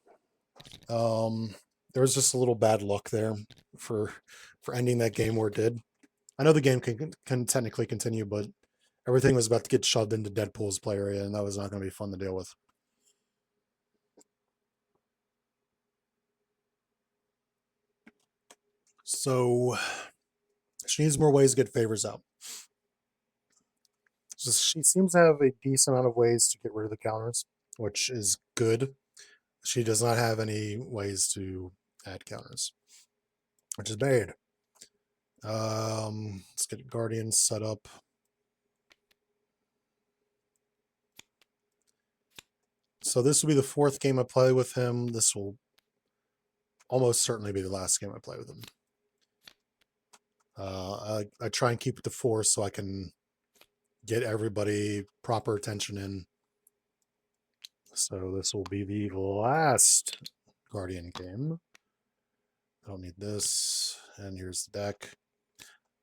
There was just a little bad luck there for ending that game where it did. I know the game can technically continue, but everything was about to get shoved into Deadpool's play area, and that was not going to be fun to deal with. So she needs more ways to get favors out. So she seems to have a decent amount of ways to get rid of the counters, which is good. She does not have any ways to add counters, which is bad. Let's get Guardian set up. So this will be the 4th game I play with him. This will almost certainly be the last game I play with him. I try and keep it to 4 so I can get everybody proper attention in. So this will be the last Guardian game. I don't need this. And here's the deck.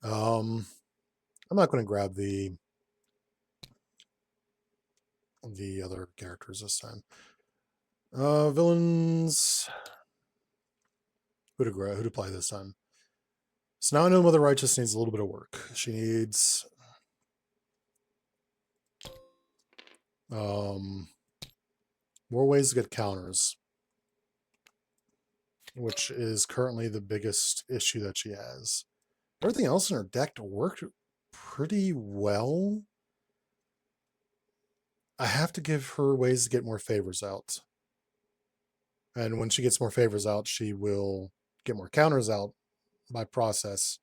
I'm not going to grab the other characters this time. Villains. Who to play this time? So now I know Mother Righteous needs a little bit of work. She needs more ways to get counters, which is currently the biggest issue that she has. Everything else in her deck worked pretty well. I have to give her ways to get more favors out. And when she gets more favors out, she will get more counters out by process,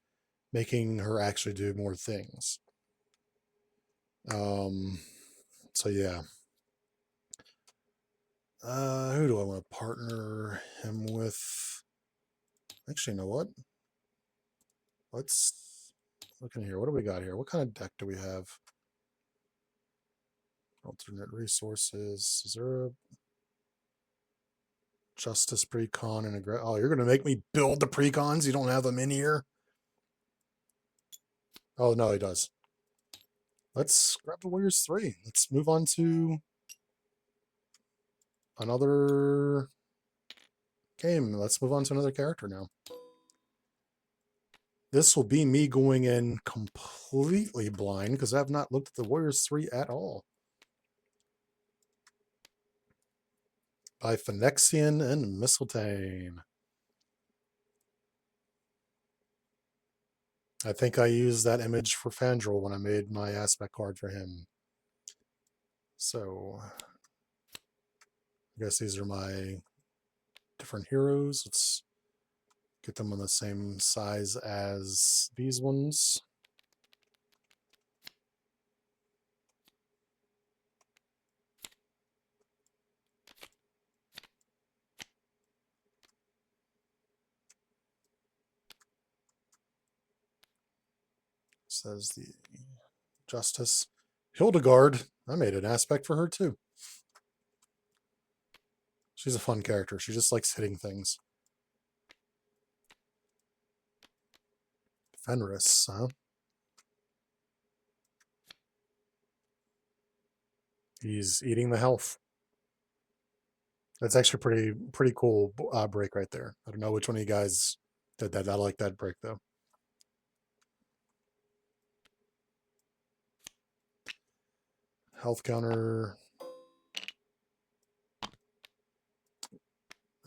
making her actually do more things. So yeah. Who do I want to partner him with? Actually, you know what? Let's look in here. What do we got here? What kind of deck do we have? Alternate resources. Is there a Justice Precon and a... Oh, you're going to make me build the Precons? You don't have them in here? Oh, no, he does. Let's grab the Warriors 3. Let's move on to another game. Let's move on to another character now. This will be me going in completely blind because I have not looked at the Warriors 3 at all. By Phenexian and Mysteltainn. I think I used that image for Fandral when I made my aspect card for him. So I guess these are my different heroes. Let's get them on the same size as these ones. Says the Justice. Hildegard. I made an aspect for her too. She's a fun character. She just likes hitting things. Fenris, huh? He's eating the health. That's actually pretty cool break right there. I don't know which one of you guys did that. I like that break though. Health counter.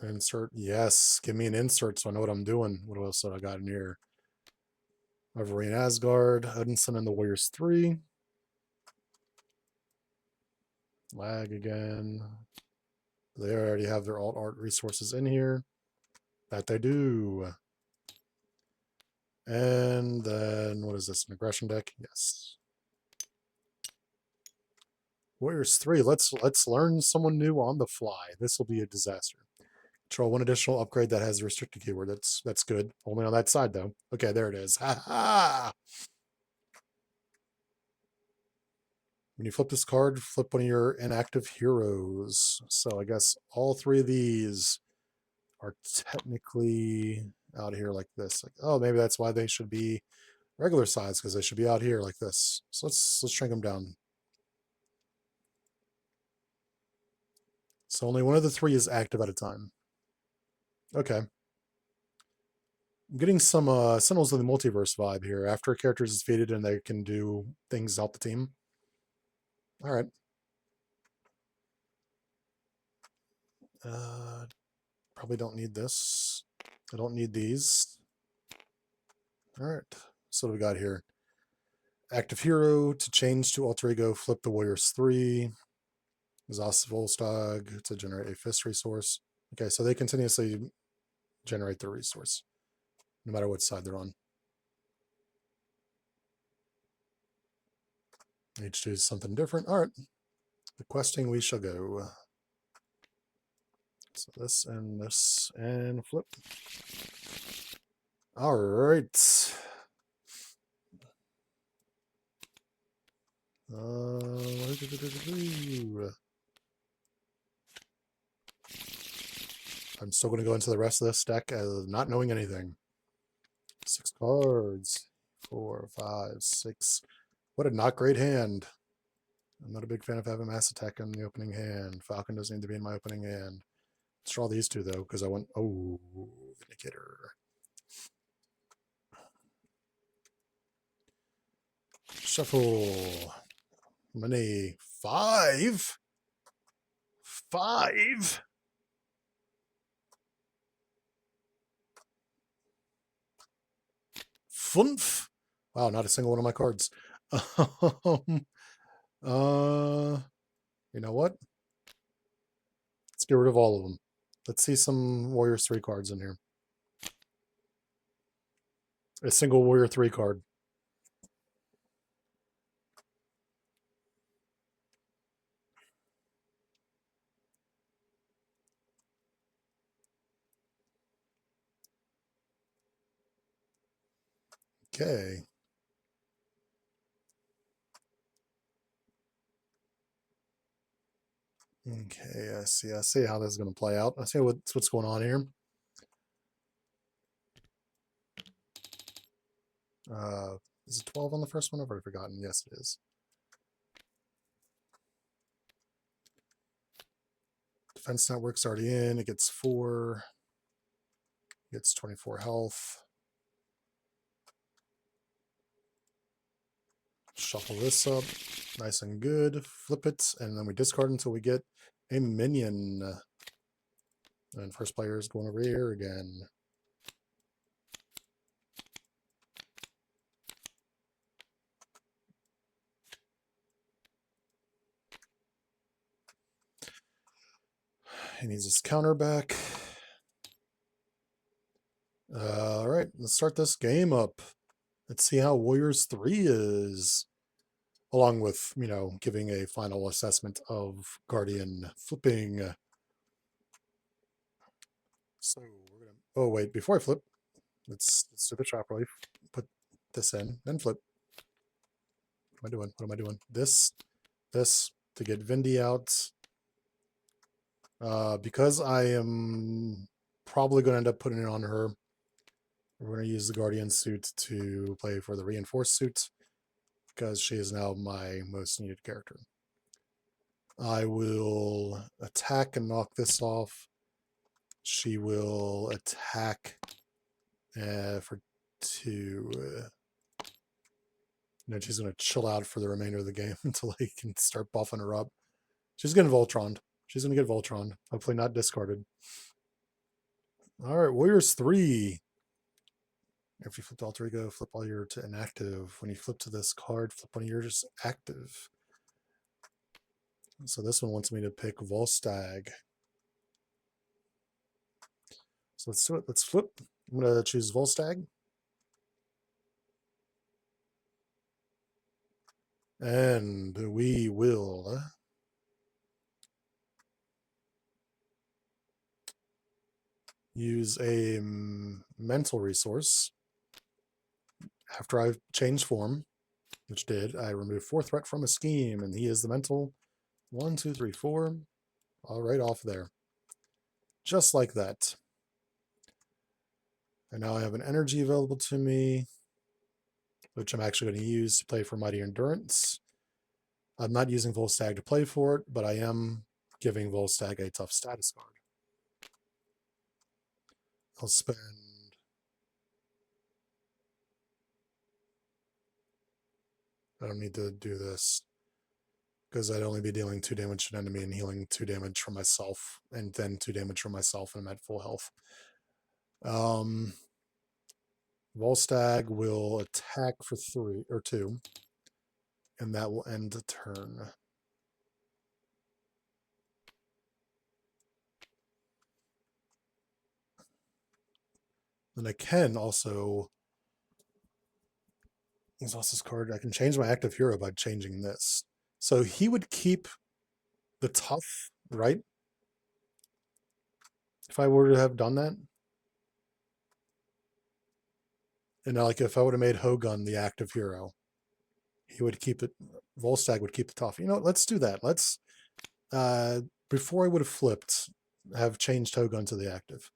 Insert. Yes. Give me an insert so I know what I'm doing. What else I got in here? Wolverine Asgard. Odinson and the Warriors 3. Lag again. They already have their alt art resources in here. That they do. And then what is this? An aggression deck? Yes. Warriors 3. Let's learn someone new on the fly. This will be a disaster. Control one additional upgrade that has a restricted keyword. That's good. Only on that side though. Okay, there it is. Ha ha. When you flip this card, flip one of your inactive heroes. So I guess all three of these are technically out here like this. Like, oh, maybe that's why they should be regular size, because they should be out here like this. So let's shrink them down. So only one of the three is active at a time. Okay. I'm getting some Sentinels of the Multiverse vibe here. After a character is defeated and they can do things out the team. All right. Probably don't need this. I don't need these. All right. So what do we got here? Active hero to change to alter ego, flip the Warriors 3. Exhaust Volstagg to generate a fist resource. Okay, so they continuously generate the resource, no matter what side they're on. Each do something different. All right. The questing we shall go. So this and flip. All right. I'm still going to go into the rest of this deck as not knowing anything. 6 cards. 4, 5, 6. What a not great hand. I'm not a big fan of having Mass Attack in the opening hand. Falcon doesn't need to be in my opening hand. Let's draw these two, though, because I want... Oh, Vindicator. Shuffle. Money. 5? 5? Funf. Wow, not a single one of my cards. You know what? Let's get rid of all of them. Let's see some Warriors 3 cards in here. A single Warrior 3 card. Okay. Okay, I see how this is going to play out. I see what's going on here. Is it 12 on the first one? I've already forgotten. Yes, it is. Defense network's already in. It gets 4. It gets 24 health. Shuffle this up. Nice and good. Flip it, and then we discard until we get a minion. And first player is going over here again. He needs his counter back. All right, let's start this game up. Let's see how Warriors 3 is. Along with, you know, giving a final assessment of Guardian flipping. So we're gonna... Oh wait, before I flip, let's do the properly. Put this in, then flip. What am I doing? What am I doing? This to get Vindy out. Because I am probably going to end up putting it on her, we're going to use the Guardian suit to play for the reinforced suit, because she is now my most needed character. I will attack and knock this off. She will attack for 2. And then she's going to chill out for the remainder of the game until I can start buffing her up. She's getting Voltroned. She's going to get Voltroned. Hopefully not discarded. All right, Warriors 3. If you flip to Alter Ego, flip all your to inactive. When you flip to this card, flip one of yours active. So this one wants me to pick Volstagg. So let's do it. Let's flip. I'm going to choose Volstagg. And we will use a mental resource. After I've changed form, which did, I remove 4 threat from a scheme, and he is the mental 1, 2, 3, 4. All right, off there. Just like that. And now I have an energy available to me, which I'm actually going to use to play for Mighty Endurance. I'm not using Volstagg to play for it, but I am giving Volstagg a tough status card. I'll spend... I don't need to do this, because I'd only be dealing 2 damage to an enemy and healing 2 damage from myself, and then 2 damage from myself, and I'm at full health. Volstagg will attack for 3 or 2, and that will end the turn. Then I can also... He's lost his card. I can change my active hero by changing this. So he would keep the tough, right? If I were to have done that. And like if I would have made Hogun the active hero, he would keep it. Volstagg would keep the tough. You know, let's do that. Let's, before I would have flipped, have changed Hogun to the active.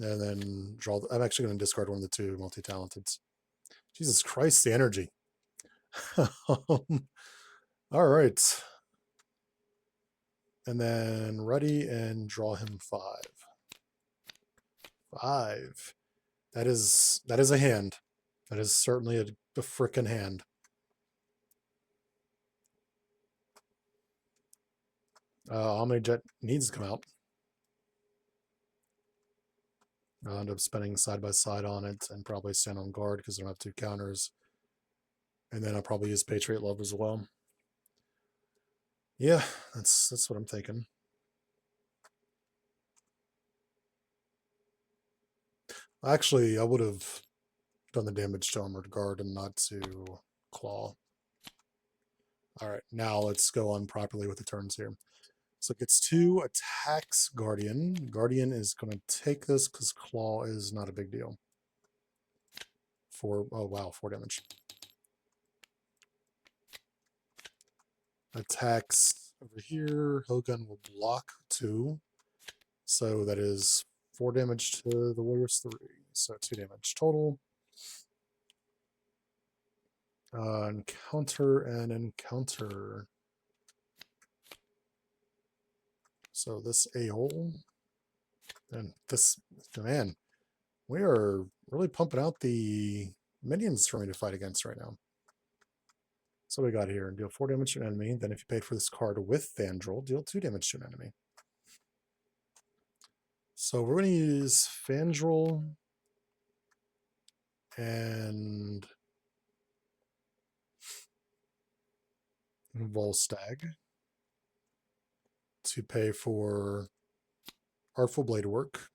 And then draw. I'm actually going to discard one of the 2 multi-talenteds. Jesus Christ, the energy. All right. And then ready and draw him 5. 5. That is a hand. That is certainly a frickin' hand. Omnijet needs to come out. I'll end up spending side by side on it and probably stand on guard because I don't have 2 counters. And then I'll probably use Patriot Love as well. Yeah, that's what I'm thinking. Actually, I would have done the damage to Armored Guard and not to Klaw. All right, now let's go on properly with the turns here. So it gets 2 attacks Guardian. Guardian is going to take this because Klaw is not a big deal. 4, oh wow, 4 damage. Attacks over here. Hogun will block 2. So that is 4 damage to the Warriors 3. So 2 damage total. Encounter and encounter. So this a-hole. And this, man, we are really pumping out the minions for me to fight against right now. So we got here, deal 4 damage to an enemy. Then if you pay for this card with Fandral, deal 2 damage to an enemy. So we're going to use Fandral and Volstagg to pay for Artful Blade Work.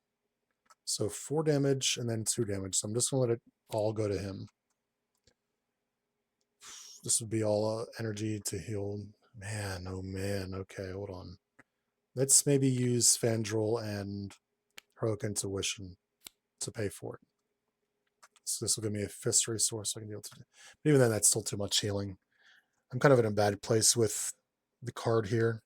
So 4 damage and then 2 damage. So I'm just going to let it all go to him. This would be all energy to heal. Man, oh man. Okay, hold on. Let's maybe use Fandral and Heroic Intuition to pay for it. So this will give me a fist resource I can deal to. But even then, that's still too much healing. I'm kind of in a bad place with the card here.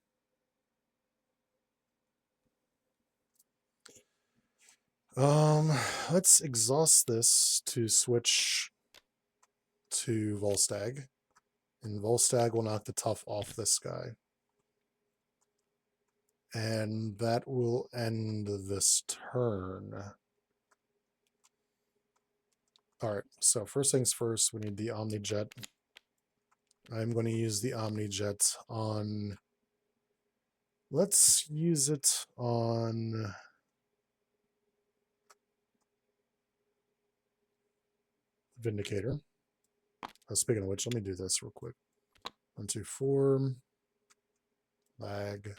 Let's exhaust this to switch to Volstagg. And Volstagg will knock the tough off this guy. And that will end this turn. Alright, so first things first, we need the Omni-Jet. I'm going to use the Omni-Jet on... Let's use it on... Vindicator. Speaking of which, let me do this real quick. 1, 2, 4. Lag.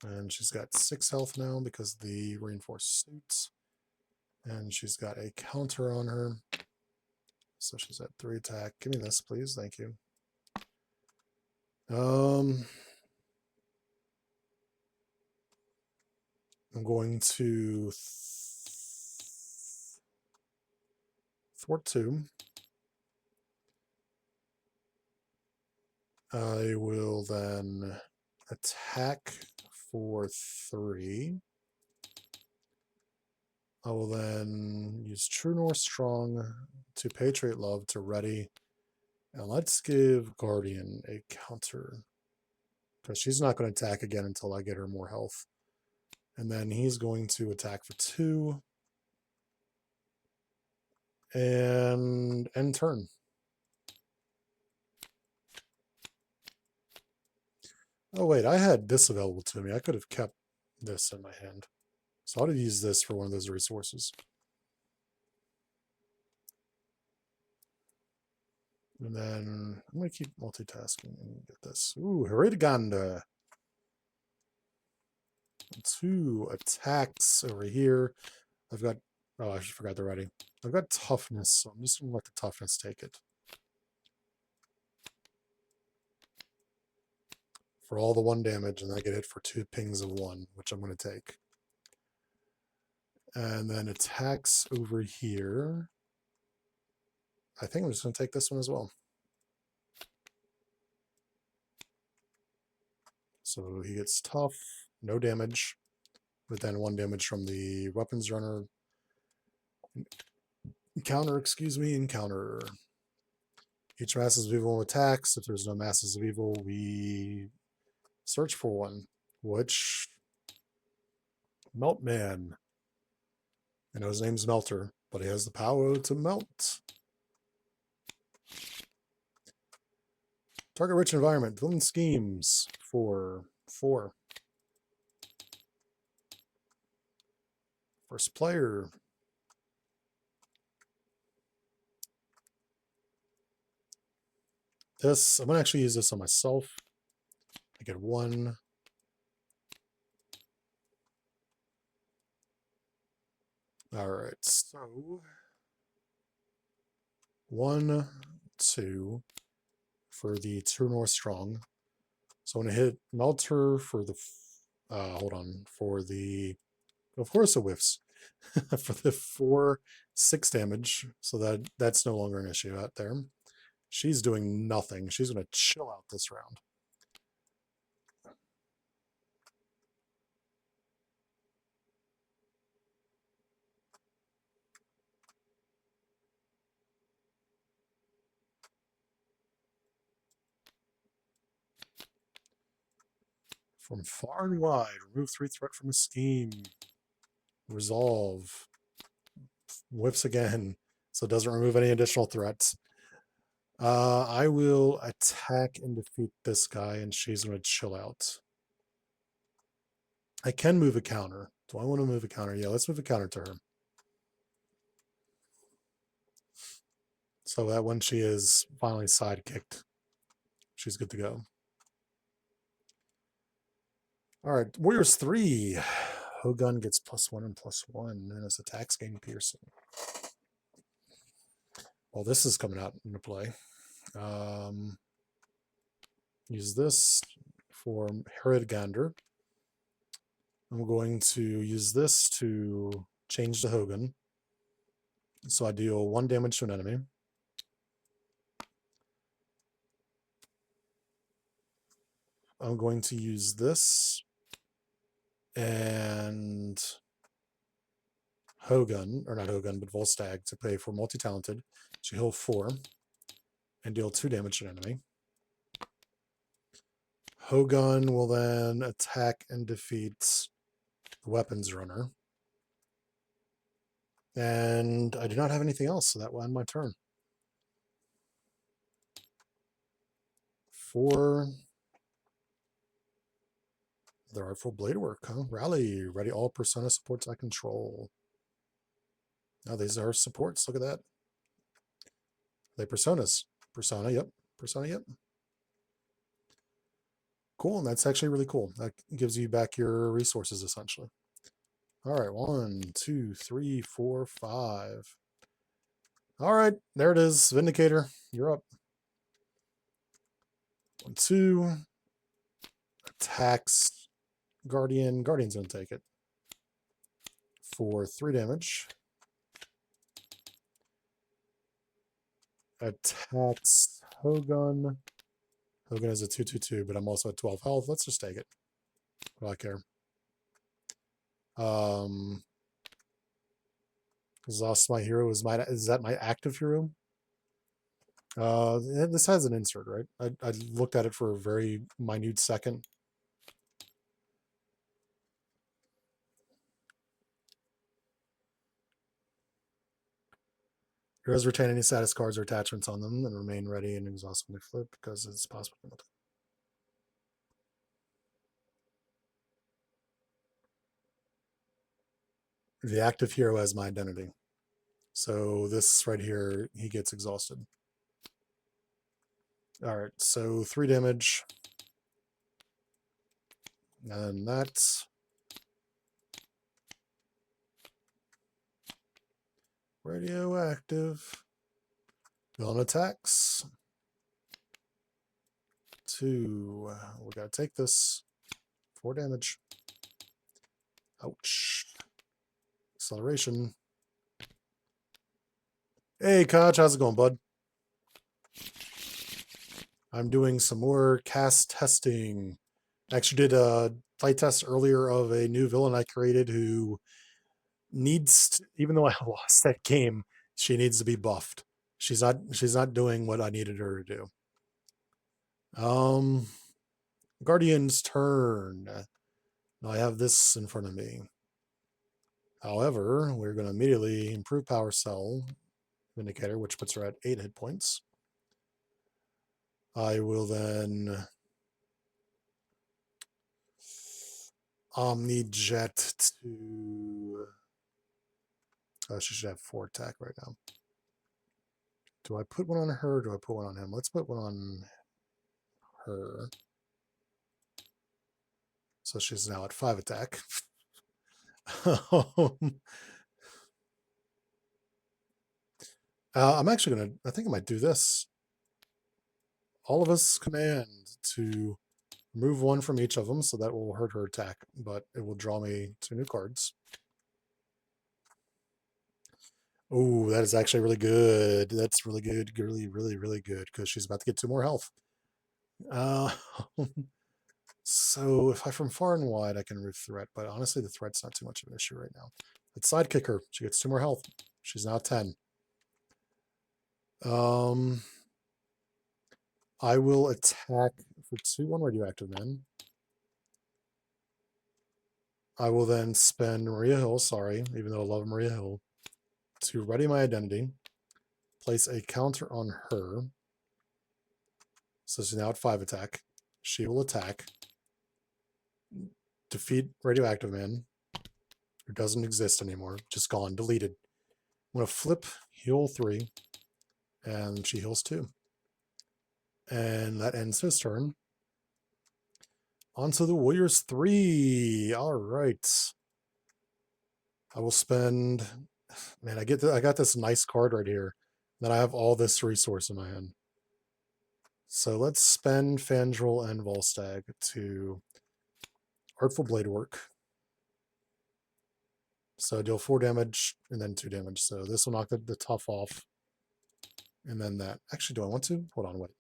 And she's got 6 health now because of the reinforced suits. And she's got a counter on her. So she's at 3 attack. Give me this, please. Thank you. I'm going to thwart 2. I will then attack for 3. I will then use True North Strong to Patriot Love to ready. And let's give Guardian a counter. Because she's not going to attack again until I get her more health. And then he's going to attack for 2. And end turn. Oh wait, I had this available to me. I could have kept this in my hand. So I'll use this for one of those resources. And then I'm going to keep multitasking and get this. Ooh, Heredganda. 2 attacks over here. I've got, oh, I forgot they're ready. I've got toughness, so I'm just going to let the toughness take it. For all the 1 damage, and then I get hit for 2 pings of 1, which I'm going to take. And then attacks over here. I think I'm just going to take this one as well. So he gets tough, no damage, but then 1 damage from the weapons runner. Encounter, excuse me, encounter. Each masses of evil attacks. If there's no masses of evil, we search for one, which Meltman. I know his name's Melter, but he has the power to melt. Target rich environment. Villain schemes for 4. First player. This, I'm going to actually use this on myself. I get 1. All right, so 1, 2 for the True North Strong. So I'm going to hit Melter for the, hold on, for the, of course it whiffs, for the 4, 6 damage. So that's no longer an issue out there. She's doing nothing. She's going to chill out this round. From far and wide, remove 3 threat from a scheme. Resolve. Whiffs again, so it doesn't remove any additional threats. I will attack and defeat this guy, and she's going to chill out. I can move a counter. Do I want to move a counter? Yeah, let's move a counter to her. So that when she is finally sidekicked, she's good to go. All right, Warriors 3. Hogun gets +1 and +1, and his attacks gain piercing. Well, this is coming out into play. Use this for Heredgander. I'm going to use this to change to Hogan. So I deal 1 damage to an enemy. I'm going to use this and Hogun, or not Hogun, but Volstagg to pay for multi-talented. So heal 4 and deal 2 damage to an enemy. Hogun will then attack and defeat the weapons runner. And I do not have anything else, so that will end my turn. 4. The Artful Blade Work, huh? Rally. Ready all persona supports I control. Now these are supports. Look at that. They personas. Persona, yep. Persona, yep. Cool, and that's actually really cool. That gives you back your resources, essentially. All right, 1, 2, 3, 4, 5. All right, there it is. Vindicator, you're up. 1, 2. Attacks. Guardian. Guardian's going to take it. For 3 damage. Attacks Hogun. Hogan is a 2/2/2, but I'm also at 12 health. Let's just take it. What do I care? Exhaust my hero is that my active hero? This has an insert, right? I looked at it for a very minute second. Heroes retain any status cards or attachments on them and remain ready and exhaust when they flip because it's possible. The active hero has my identity. So this right here, he gets exhausted. All right, so 3 damage. And that's radioactive. Villain attacks. 2. We gotta take this. 4 damage. Ouch. Acceleration. Hey, Koch, how's it going, bud? I'm doing some more CAS testing. I actually did a fight test earlier of a new villain I created who needs to, even though I lost that game, she needs to be buffed. She's not doing what I needed her to do. Guardian's turn. I have this in front of me. However, we're going to immediately improve Power Cell Vindicator, which puts her at 8 hit points. I will then Omni-Jet to... Oh, she should have 4 attack right now. Do I put one on her or do I put one on him? Let's put one on her. So she's now at 5 attack. I'm actually going to... I think I might do this. All of us command to remove 1 from each of them, so that will hurt her attack, but it will draw me 2 new cards. Oh, that is actually really good. That's really good. Really, really, really good, because she's about to get 2 more health. So if I from far and wide, I can remove threat, but honestly, the threat's not too much of an issue right now. Let's sidekick her. She gets 2 more health. She's now 10. I will attack for 2/1 radioactive men. I will then spend Maria Hill, sorry, even though I love Maria Hill, to ready my identity, place a counter on her. So she's now at 5 attack. She will attack, defeat radioactive man, who doesn't exist anymore, just gone, deleted. I'm going to flip, heal 3, and she heals 2. And that ends his turn. On to the Warriors 3. All right. I will spend... Man, I got this nice card right here. Then I have all this resource in my hand. So let's spend Fandral and Volstagg to Artful Blade Work. So I deal 4 damage and then 2 damage. So this will knock the tough off. And then that. Actually, do I want to? Hold on, wait.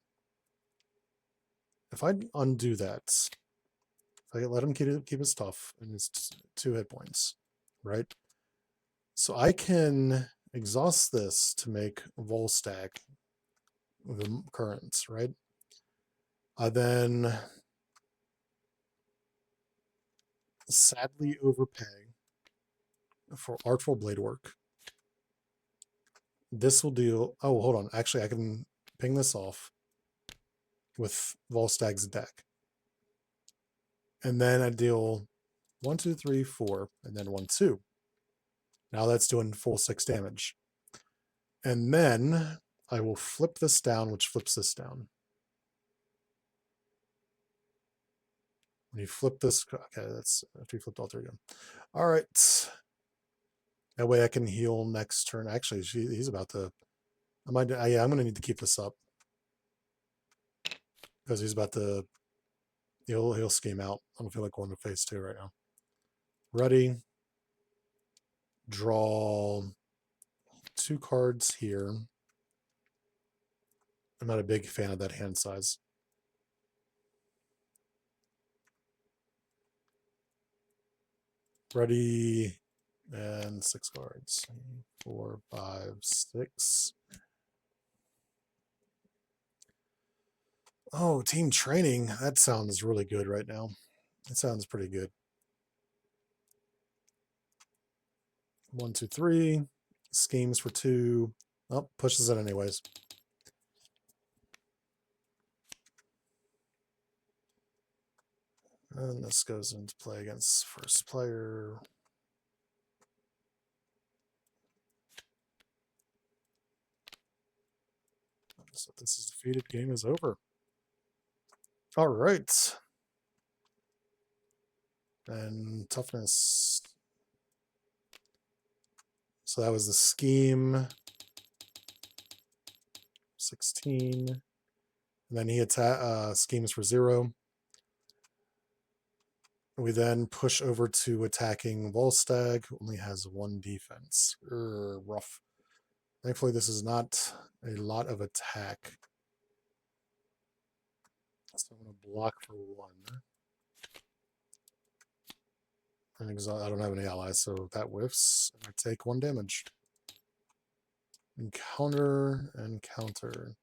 If I undo that, if I let him keep his tough and his 2 hit points, right? So I can exhaust this to make Volstagg the currents, right? I then sadly overpay for Artful Blade Work. This will deal. Oh, hold on. Actually, I can ping this off with Volstagg's deck. And then I deal 1, 2, 3, 4, and then 1, 2. Now that's doing full 6 damage. And then I will flip this down, which flips this down. When you flip this, okay, that's after you flipped all 3 again. All right. That way I can heal next turn. Actually, he's about to. Yeah, I'm going to need to keep this up because he's about to. He'll scheme out. I don't feel like going to phase 2 right now. Ready. Draw 2 cards here. I'm not a big fan of that hand size. Ready. And 6 cards. 4, 5, 6. Oh, team training. That sounds really good right now. It sounds pretty good. 1, 2, 3. Schemes for 2. Oh, pushes it anyways. And this goes into play against first player. So this is defeated. Game is over. All right. And toughness. So that was the scheme. 16. And then he schemes for 0. We then push over to attacking Volstagg, who only has 1 defense. Rough. Thankfully, this is not a lot of attack. So I'm going to block for 1. And I don't have any allies, so that whiffs. And I take 1 damage. Encounter and counter.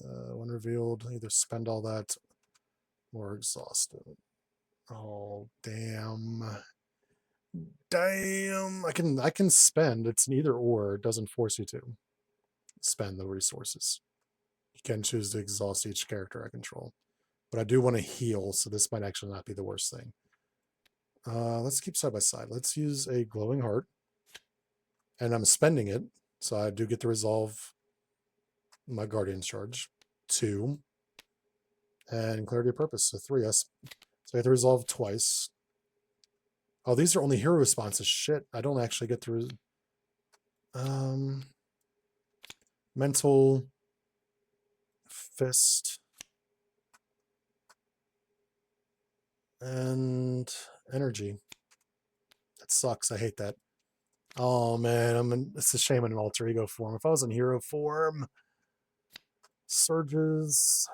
When revealed, either spend all that or exhaust it. Oh, damn. Damn. I can spend. It's an either or. It doesn't force you to spend the resources. You can choose to exhaust each character I control. But I do want to heal, so this might actually not be the worst thing. Let's keep side by side. Let's use a glowing heart. And I'm spending it, so I do get to resolve my guardian's charge. 2. And clarity of purpose, so 3. So I have to resolve twice. Oh, these are only hero responses. Shit, I don't actually get to... Mental... Fist... And... Energy. That sucks, I hate that. Oh, man, it's a shame I'm in alter ego form. If I was in hero form... Surges...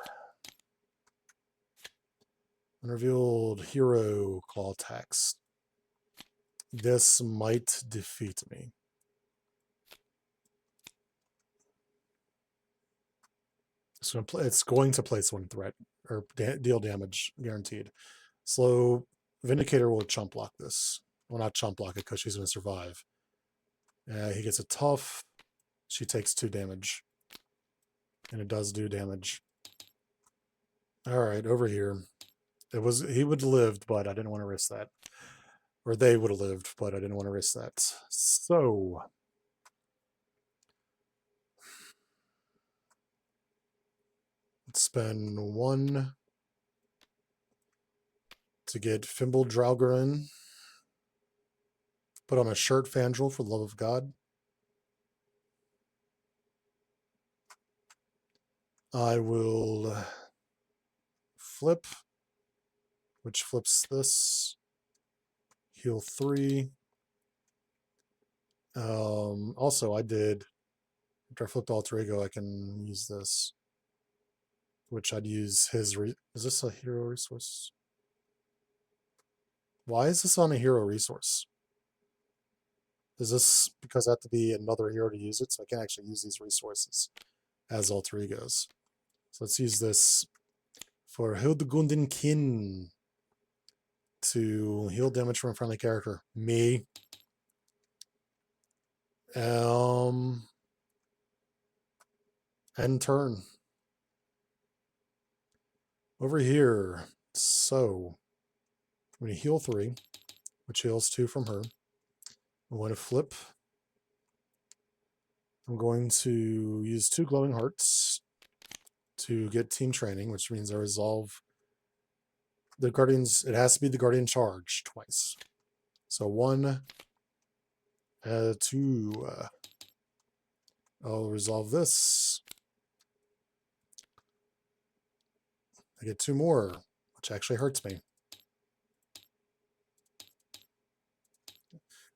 Unrevealed hero claw attacks. This might defeat me. So it's going to place 1 threat or deal damage guaranteed. So Vindicator will chump block this. Well, not chump block it because she's going to survive. He gets a tough. She takes 2 damage. And it does do damage. All right, over here. He would have lived, but I didn't want to risk that. Or they would have lived, but I didn't want to risk that. So let's spend 1 to get Fimble Draugr. Put on a shirt Fandral for the love of God. I will flip, which flips this. heal 3. Also, I did, after I flipped alter ego, I can use this, which I'd use his. Is this a hero resource? Why is this on a hero resource? Is this because I have to be another hero to use it? So I can't actually use these resources as alter egos. So let's use this for Hildegunden Kin to heal damage from a friendly character. Me. End turn. Over here. So I'm going to heal 3, which heals 2 from her. I'm going to flip. I'm going to use 2 glowing hearts to get team training, which means I resolve the Guardians. It has to be the Guardian charge twice. So 1, 2. I'll resolve this. I get 2 more, which actually hurts me.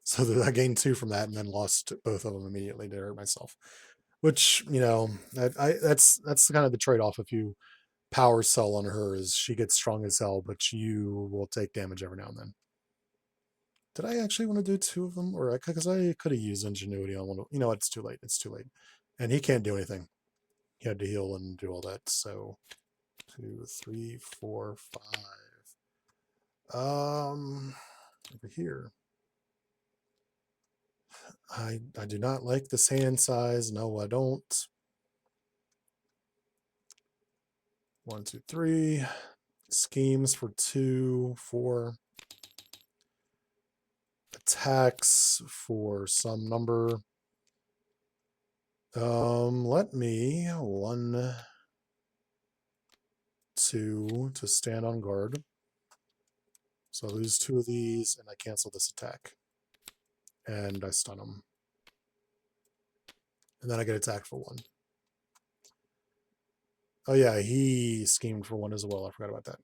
So I gained 2 from that and then lost both of them immediately to hurt myself. Which, you know, that's kind of the trade-off if you power cell on her, is she gets strong as hell, but you will take damage every now and then. Did I actually want to do 2 of them? Or because I could have used ingenuity on one of, you know, it's too late. It's too late. And he can't do anything. He had to heal and do all that. So 2, 3, 4, 5. Over here. I do not like this hand size. No, I don't. 1, 2, 3. Schemes for 2, 4. Attacks for some number. Let me 1, 2 to stand on guard. So I lose 2 of these and I cancel this attack. And I stun him. And then I get attacked for 1. Oh yeah, he schemed for 1 as well. I forgot about that.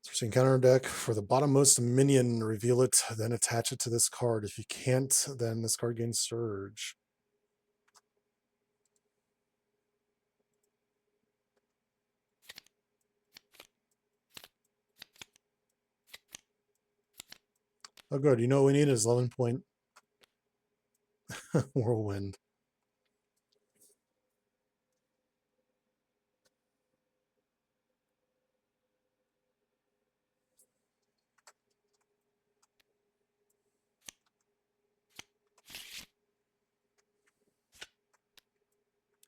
So counter deck for the bottommost minion, reveal it, then attach it to this card. If you can't, then this card gains Surge. Oh good, you know what we need is 11 point Whirlwind.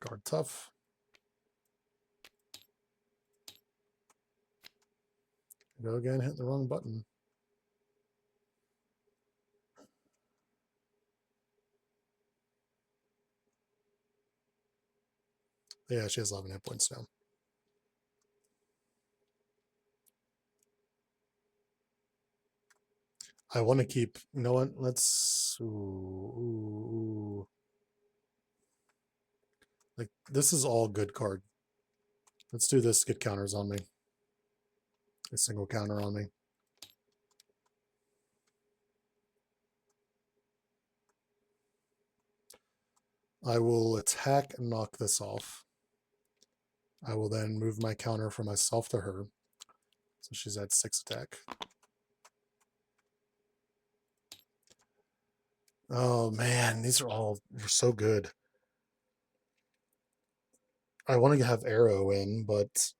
Guard tough. Go again, hit the wrong button. Yeah, she has 11 hit points now. I want to keep, you know what, let's, like, this is all good card. Let's do this, get counters on me. A single counter on me. I will attack and knock this off. I will then move my counter from myself to her. So she's at 6 attack. Oh man, these are all so good. I want to have Arrow in, but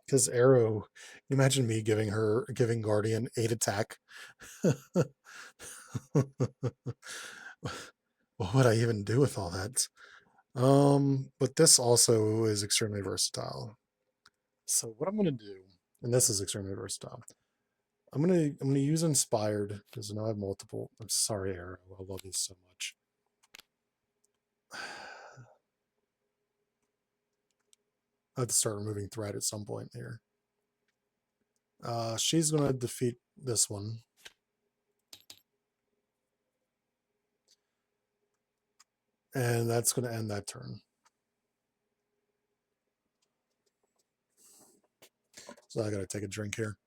because Arrow, imagine me giving Guardian 8 attack. What would I even do with all that? But this also is extremely versatile. So what I'm gonna do, and this is extremely versatile. I'm gonna use Inspired because now I have multiple. I'm sorry, Arrow. I love you so much. I have to start removing threat at some point here. She's gonna defeat this one. And that's gonna end that turn. So I gotta take a drink here.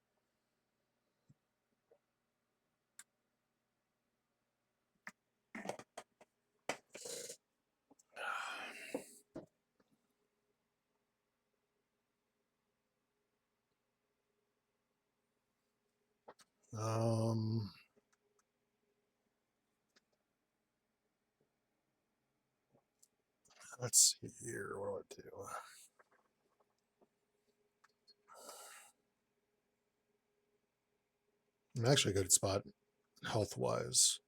Let's see here. What do I do? I'm actually a good spot health-wise.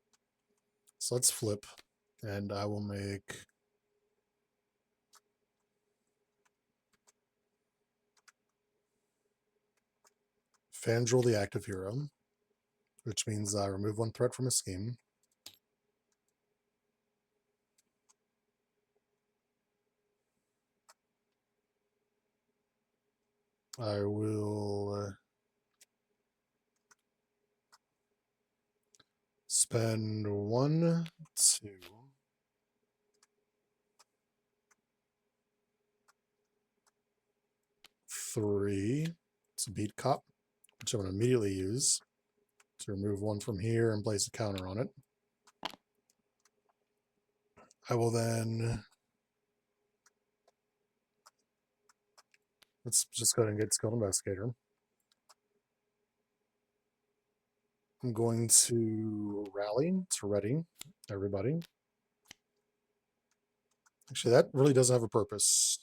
So let's flip, and I will make Fandral the active hero, which means I remove one threat from a scheme. I will spend 1, 2, 3 to beat Cop, which I'm going to immediately use to remove one from here and place a counter on it. I will then, let's just go ahead and get Skilled Investigator. I'm going to rally to ready everybody. Actually, that really doesn't have a purpose.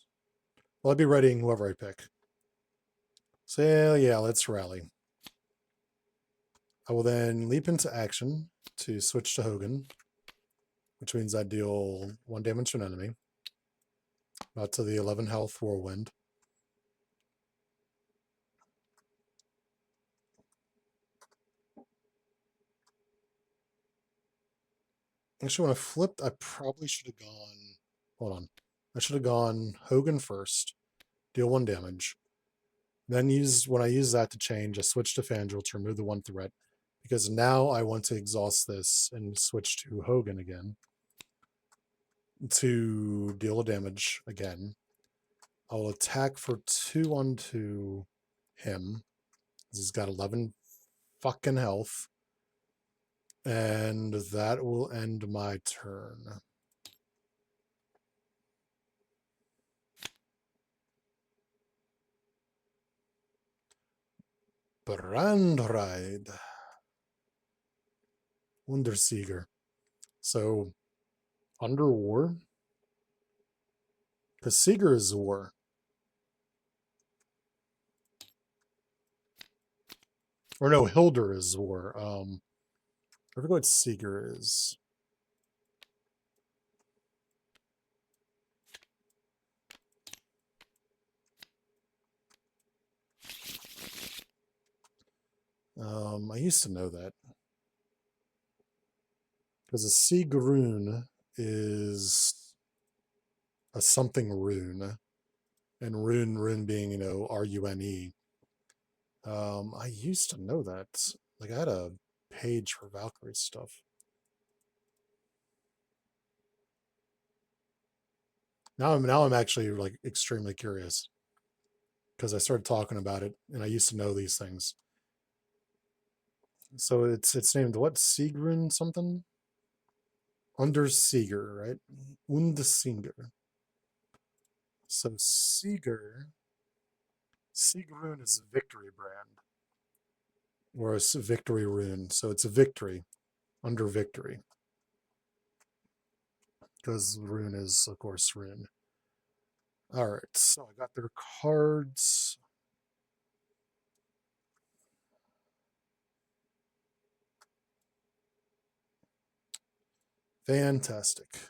Well, I'd be readying whoever I pick. So yeah, let's rally. I will then leap into action to switch to Hogan, which means I deal 1 damage to an enemy. Not to the 11 health Whirlwind. Actually, when I flipped, I probably should have gone... Hold on. I should have gone Hogan first, deal 1 damage. Then when I use that to change, I switch to Fandral to remove the 1 threat, because now I want to exhaust this and switch to Hogan again to deal a damage again. I will attack for 2 onto him. He's got 11 fucking health. And that will end my turn. Brandride. Wundersieger. So, under war. Because Sieger is war. Or no, Hilder is war. I forget what Sieger is. I used to know that. Because a Sigrun is a something rune. And rune being, you know, R-U-N-E. I used to know that. Like, I had a page for Valkyrie stuff. Now I'm actually like extremely curious. Because I started talking about it and I used to know these things. So it's named what? Sigrun something? Undersieger, right? Undesinger. So Sigrun is a victory brand. Or a victory rune. So it's a victory. Under victory. Because rune is, of course, rune. Alright, so I got their cards. Fantastic.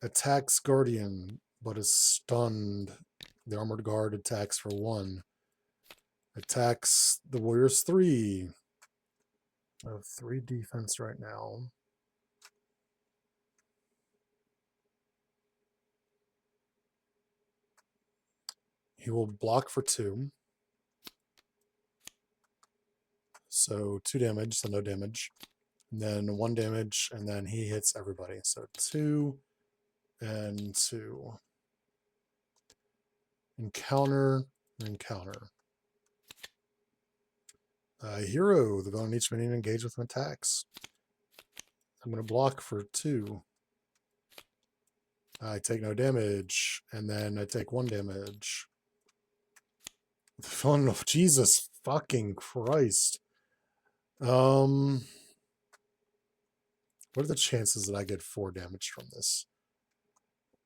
Attacks Guardian, but is stunned. The Armored Guard attacks for 1. Attacks the Warriors 3. I have 3 defense right now. He will block for 2. So 2 damage, so no damage. And then 1 damage, and then he hits everybody. So 2 and 2. Encounter, encounter. Hero, the villain each minion engage with attacks. I'm going to block for 2. I take no damage, and then I take 1 damage. The villain, oh, Jesus fucking Christ. What are the chances that I get 4 damage from this?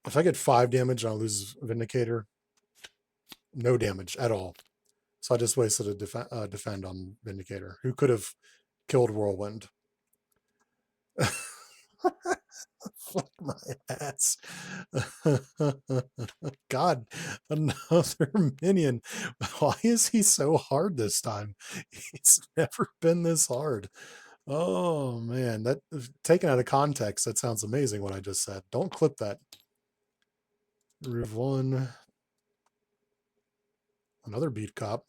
If I get 5 damage and I lose Vindicator, no damage at all. So I just wasted a defend on Vindicator, who could have killed Whirlwind. Fuck my ass. God, another minion. Why is he so hard this time? He's never been this hard. Oh man, that taken out of context, that sounds amazing what I just said. Don't clip that. Remove 1. Another beat cop.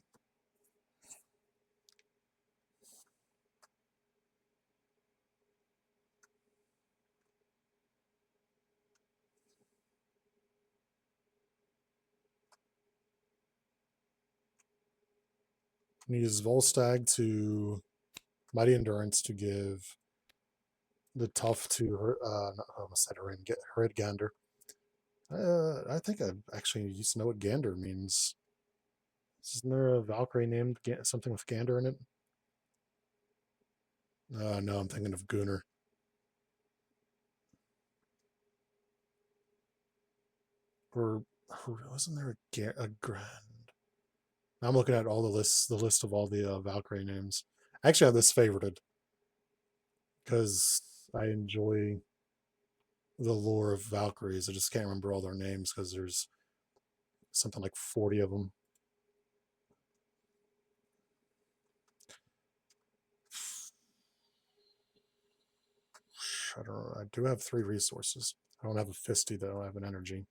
Use Volstagg to Mighty Endurance to give the tough to her. I almost said Gander. I think I actually used to know what Gander means. Isn't there a Valkyrie named something with Gander in it? No, I'm thinking of Gunnar. Or wasn't there a Grand? I'm looking at all the list of all the Valkyrie names. I actually have this favorited because I enjoy the lore of Valkyries. I just can't remember all their names because there's something like 40 of them. I do have 3 resources. I don't have a fisty though. I have an energy.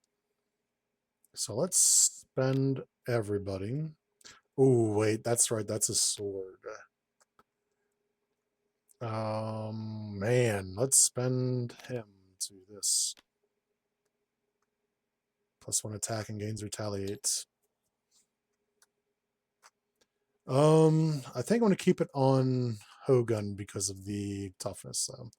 So let's spend everybody. Oh wait, that's right. That's a sword. Man, let's spend him to this. +1 attack and gains retaliate. I think I'm going to keep it on Hogun because of the toughness, though.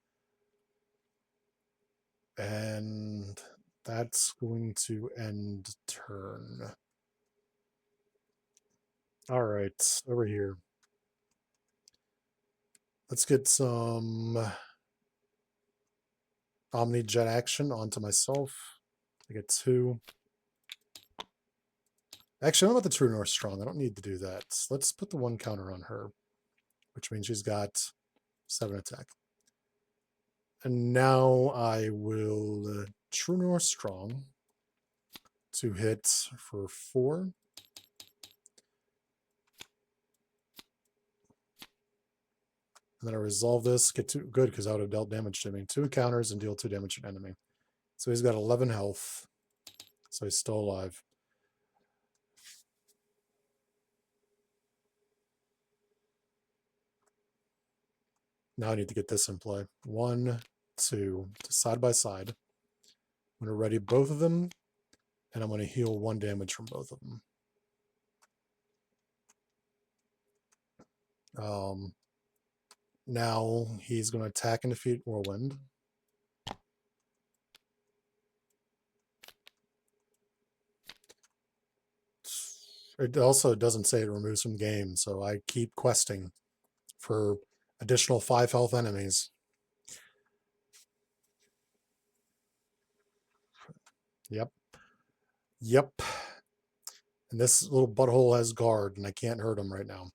And that's going to end turn. All right, over here. Let's get some Omni Jet action onto myself. I get 2. Actually, I'm about the True North Strong. I don't need to do that. Let's put the 1 counter on her, which means she's got 7 attack. And now I will True North Strong to hit for 4. And then I resolve this, get 2, good, because I would have dealt damage to me. 2 counters and deal 2 damage to an enemy. So he's got 11 health. So he's still alive. Now I need to get this in play. 1, 2, side by side. I'm going to ready both of them, and I'm going to heal 1 damage from both of them. Now he's going to attack and defeat Whirlwind. It also doesn't say it removes from game, so I keep questing for additional 5 health enemies. Yep. Yep. And this little butthole has guard, and I can't hurt him right now.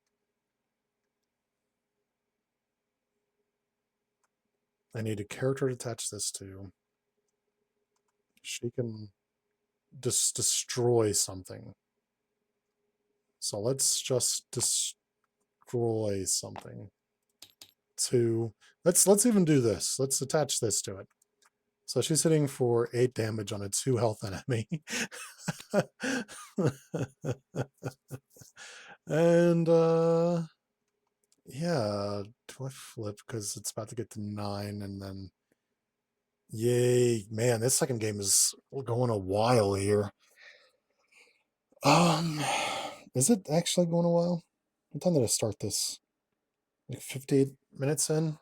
I need a character to attach this to. She can just destroy something. So let's just destroy something. 2. Let's even do this. Let's attach this to it. So she's hitting for 8 damage on a 2 health enemy. And yeah, do I flip because it's about to get to 9 and then yay, man, this second game is going a while here. Um, is it actually going a while? What time did I start this? Like 58 minutes in?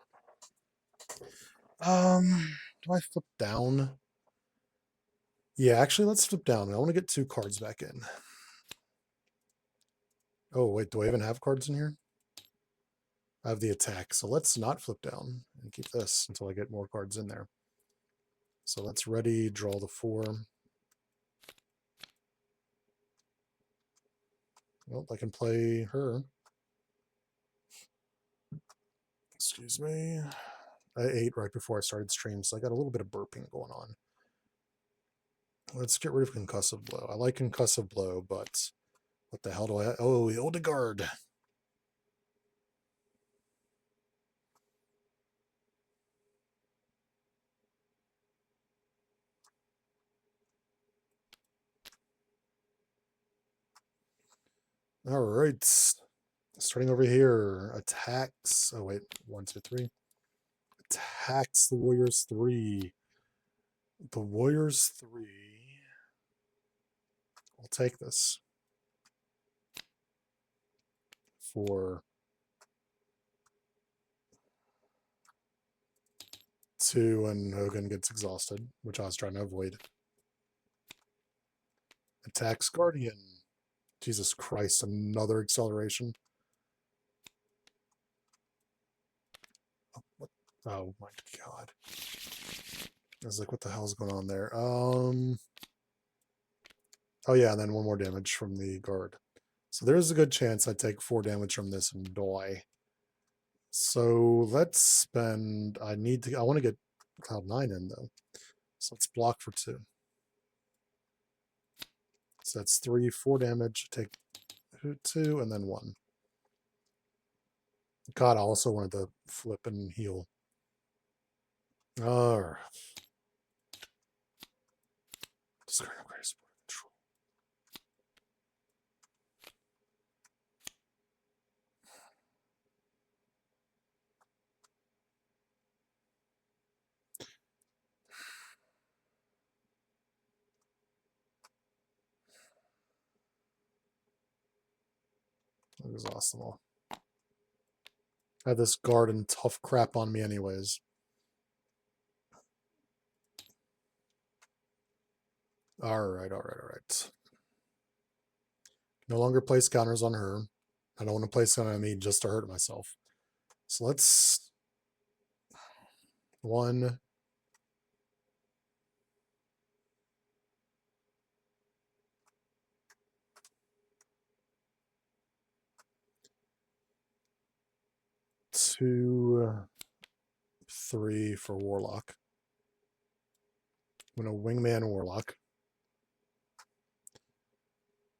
Do I flip down? Yeah, actually, let's flip down. I want to get 2 cards back in. Oh, wait, do I even have cards in here? I have the attack, so let's not flip down and keep this until I get more cards in there. So let's ready, draw the 4. Well, I can play her. Excuse me. I ate right before I started stream, so I got a little bit of burping going on. Let's get rid of Concussive Blow. I like Concussive Blow, but what the hell do I... Oh, the Odegaard. All right. Starting over here. Attacks. Oh, wait. 1, 2, 3. Attacks the Warriors 3. The Warriors 3. I'll take this. For 2, and Hogan gets exhausted, which I was trying to avoid. Attacks Guardian. Jesus Christ, another acceleration. Oh, what? Oh my god. I was like, what the hell's going on there? Oh yeah, and then 1 more damage from the guard. So there's a good chance I take 4 damage from this and die. So let's spend... I want to get Cloud 9 in, though. So let's block for 2. So that's 3, 4 damage. Take 2, and then 1. God, I also wanted to flip and heal. Alright. Discarding upgrade support control. Exhaust them all. I have this guard and tough crap on me anyways. Alright. No longer place counters on her. I don't want to place counters on me just to hurt myself. So let's... 1... 2... 3 for Warlock. I'm going to Wingman Warlock.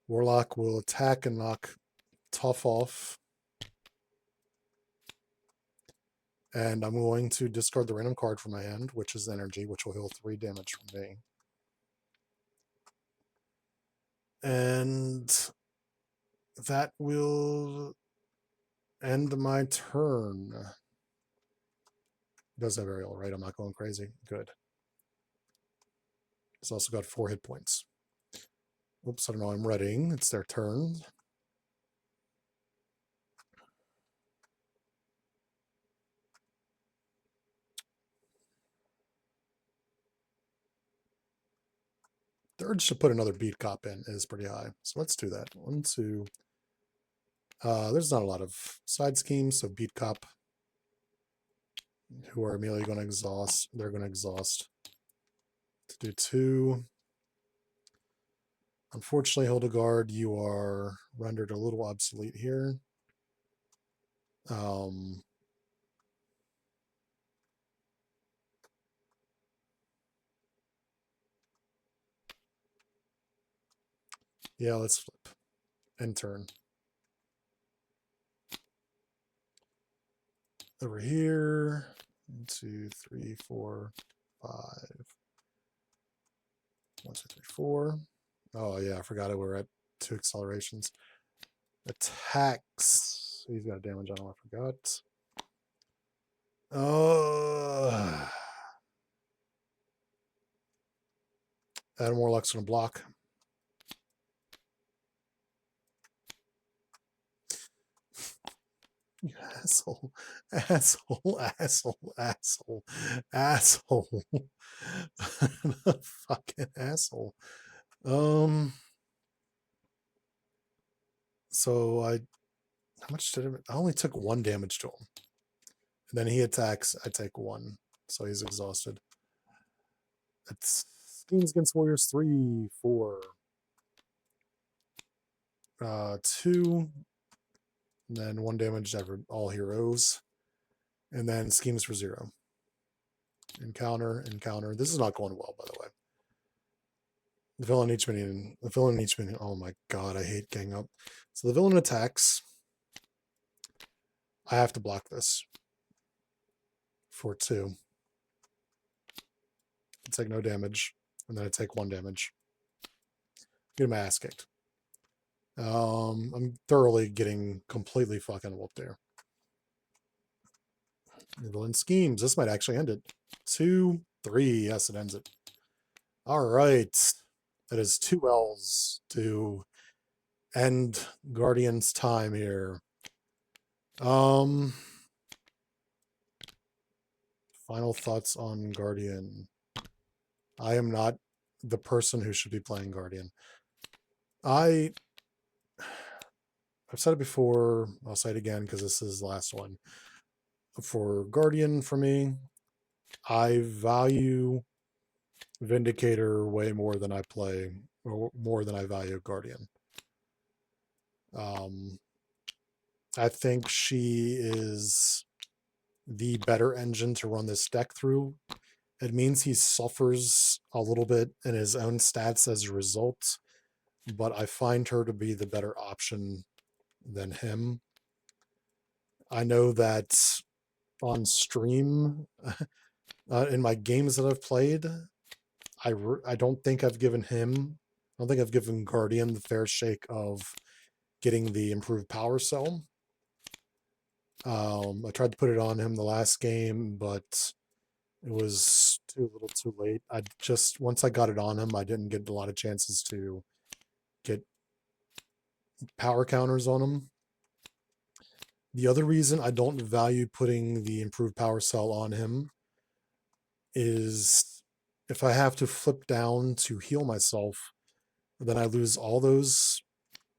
Warlock will attack and knock Tough off. And I'm going to discard the random card from my hand, which is energy, which will heal 3 damage from me. And that will end my turn. It does have aerial, right? I'm not going crazy. Good. It's also got 4 hit points. Oops, I don't know. I'm readying. It's their turn. The urge to put another beat cop in is pretty high. So let's do that. 1, 2. There's not a lot of side schemes, so beat cop, who are immediately going to exhaust. They're going to exhaust. To do 2. Unfortunately, Hildegard, you are rendered a little obsolete here. Yeah, let's flip. End turn. Over here. 1, 2, 3, 4, 5. 1, 2, 3, 4. Oh yeah, I forgot it. We're at 2 accelerations. Attacks. He's got damage on him. I forgot. Adam Warlock's gonna block. You asshole, asshole, asshole, asshole, asshole. Fucking asshole. So how much did I only took 1 damage to him. And then he attacks, I take 1. So he's exhausted. That's Schemes Against Warriors 3, 4. 2. And then 1 damage to all heroes. And then Schemes for 0. Encounter, encounter. This is not going well, by the way. The villain each minion. Oh my god, I hate gang up. So the villain attacks. I have to block this for 2. I take no damage, and then I take 1 damage. Get my ass kicked. I'm thoroughly getting completely fucking whooped there. The villain schemes. This might actually end it. 2, 3. Yes, it ends it. All right. That is 2 L's to end Guardian's time here. Final thoughts on Guardian. I am not the person who should be playing Guardian. I've said it before, I'll say it again because this is the last one. For Guardian, for me, I value Vindicator way more than I play, or more than I value Guardian. I think she is the better engine to run this deck through. It means he suffers a little bit in his own stats as a result, but I find her to be the better option than him. I know that on stream, in my games that I've played, I don't think I've given him, I don't think I've given Guardian the fair shake of getting the improved power cell. I tried to put it on him the last game, but it was too little too late. Once I got it on him, I didn't get a lot of chances to get power counters on him. The other reason I don't value putting the improved power cell on him is if I have to flip down to heal myself, then I lose all those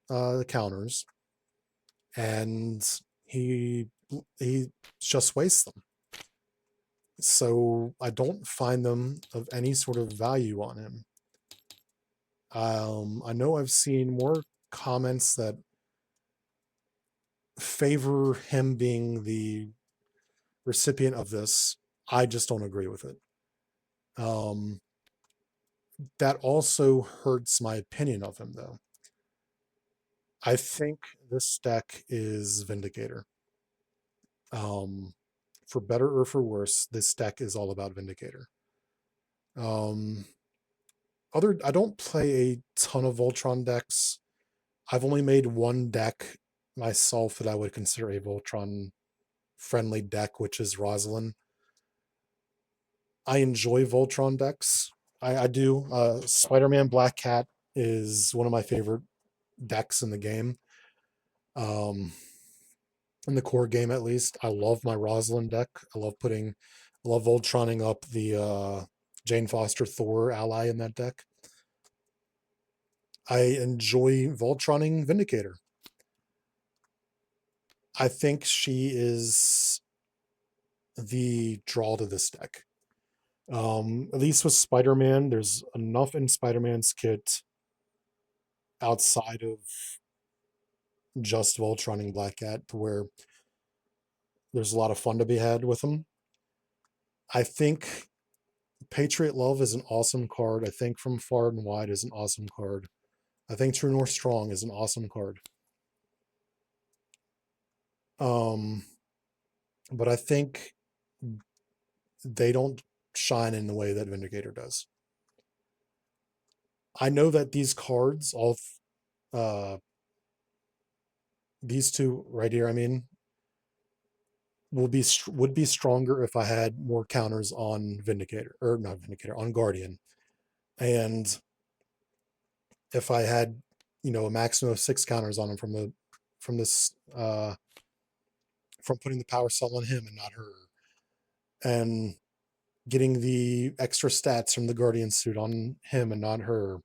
counters, and he just wastes them. So I don't find them of any sort of value on him. I know I've seen more comments that favor him being the recipient of this. I just don't agree with it. That also hurts my opinion of him, though. I think this deck is Vindicator. For better or for worse, this deck is all about Vindicator. I don't play a ton of Voltron decks. I've only made 1 deck myself that I would consider a Voltron friendly deck, which is Rosalind. I enjoy Voltron decks. I do. Spider-Man Black Cat is one of my favorite decks in the game. In the core game, at least. I love my Rosalind deck. I love Voltroning up the Jane Foster Thor ally in that deck. I enjoy Voltroning Vindicator. I think she is the draw to this deck. At least with Spider-Man, there's enough in Spider-Man's kit outside of just Voltroning Black Cat to where there's a lot of fun to be had with him. I think Patriot Love is an awesome card. I think From Far and Wide is an awesome card. I think True North Strong is an awesome card. But I think they don't shine in the way that Vindicator does. I know that these cards, these two right here, I mean, would be stronger if I had more counters on Vindicator, or not Vindicator, on Guardian. And if I had, a maximum of 6 counters on him from from putting the power cell on him and not her, and getting the extra stats from the Guardian suit on him and not her.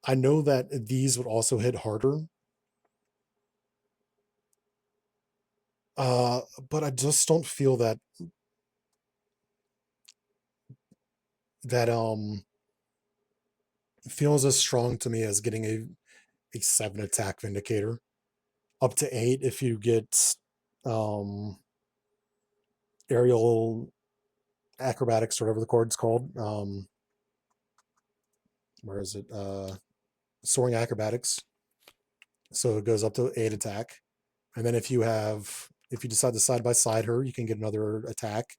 I know that these would also hit harder, uh, but I just don't feel that feels as strong to me as getting a 7 attack Vindicator. Up to 8 if you get um aerial acrobatics or whatever the card's called. Where is it? Soaring acrobatics. So it goes up to 8 attack. And then if you decide to side by side her, you can get another attack.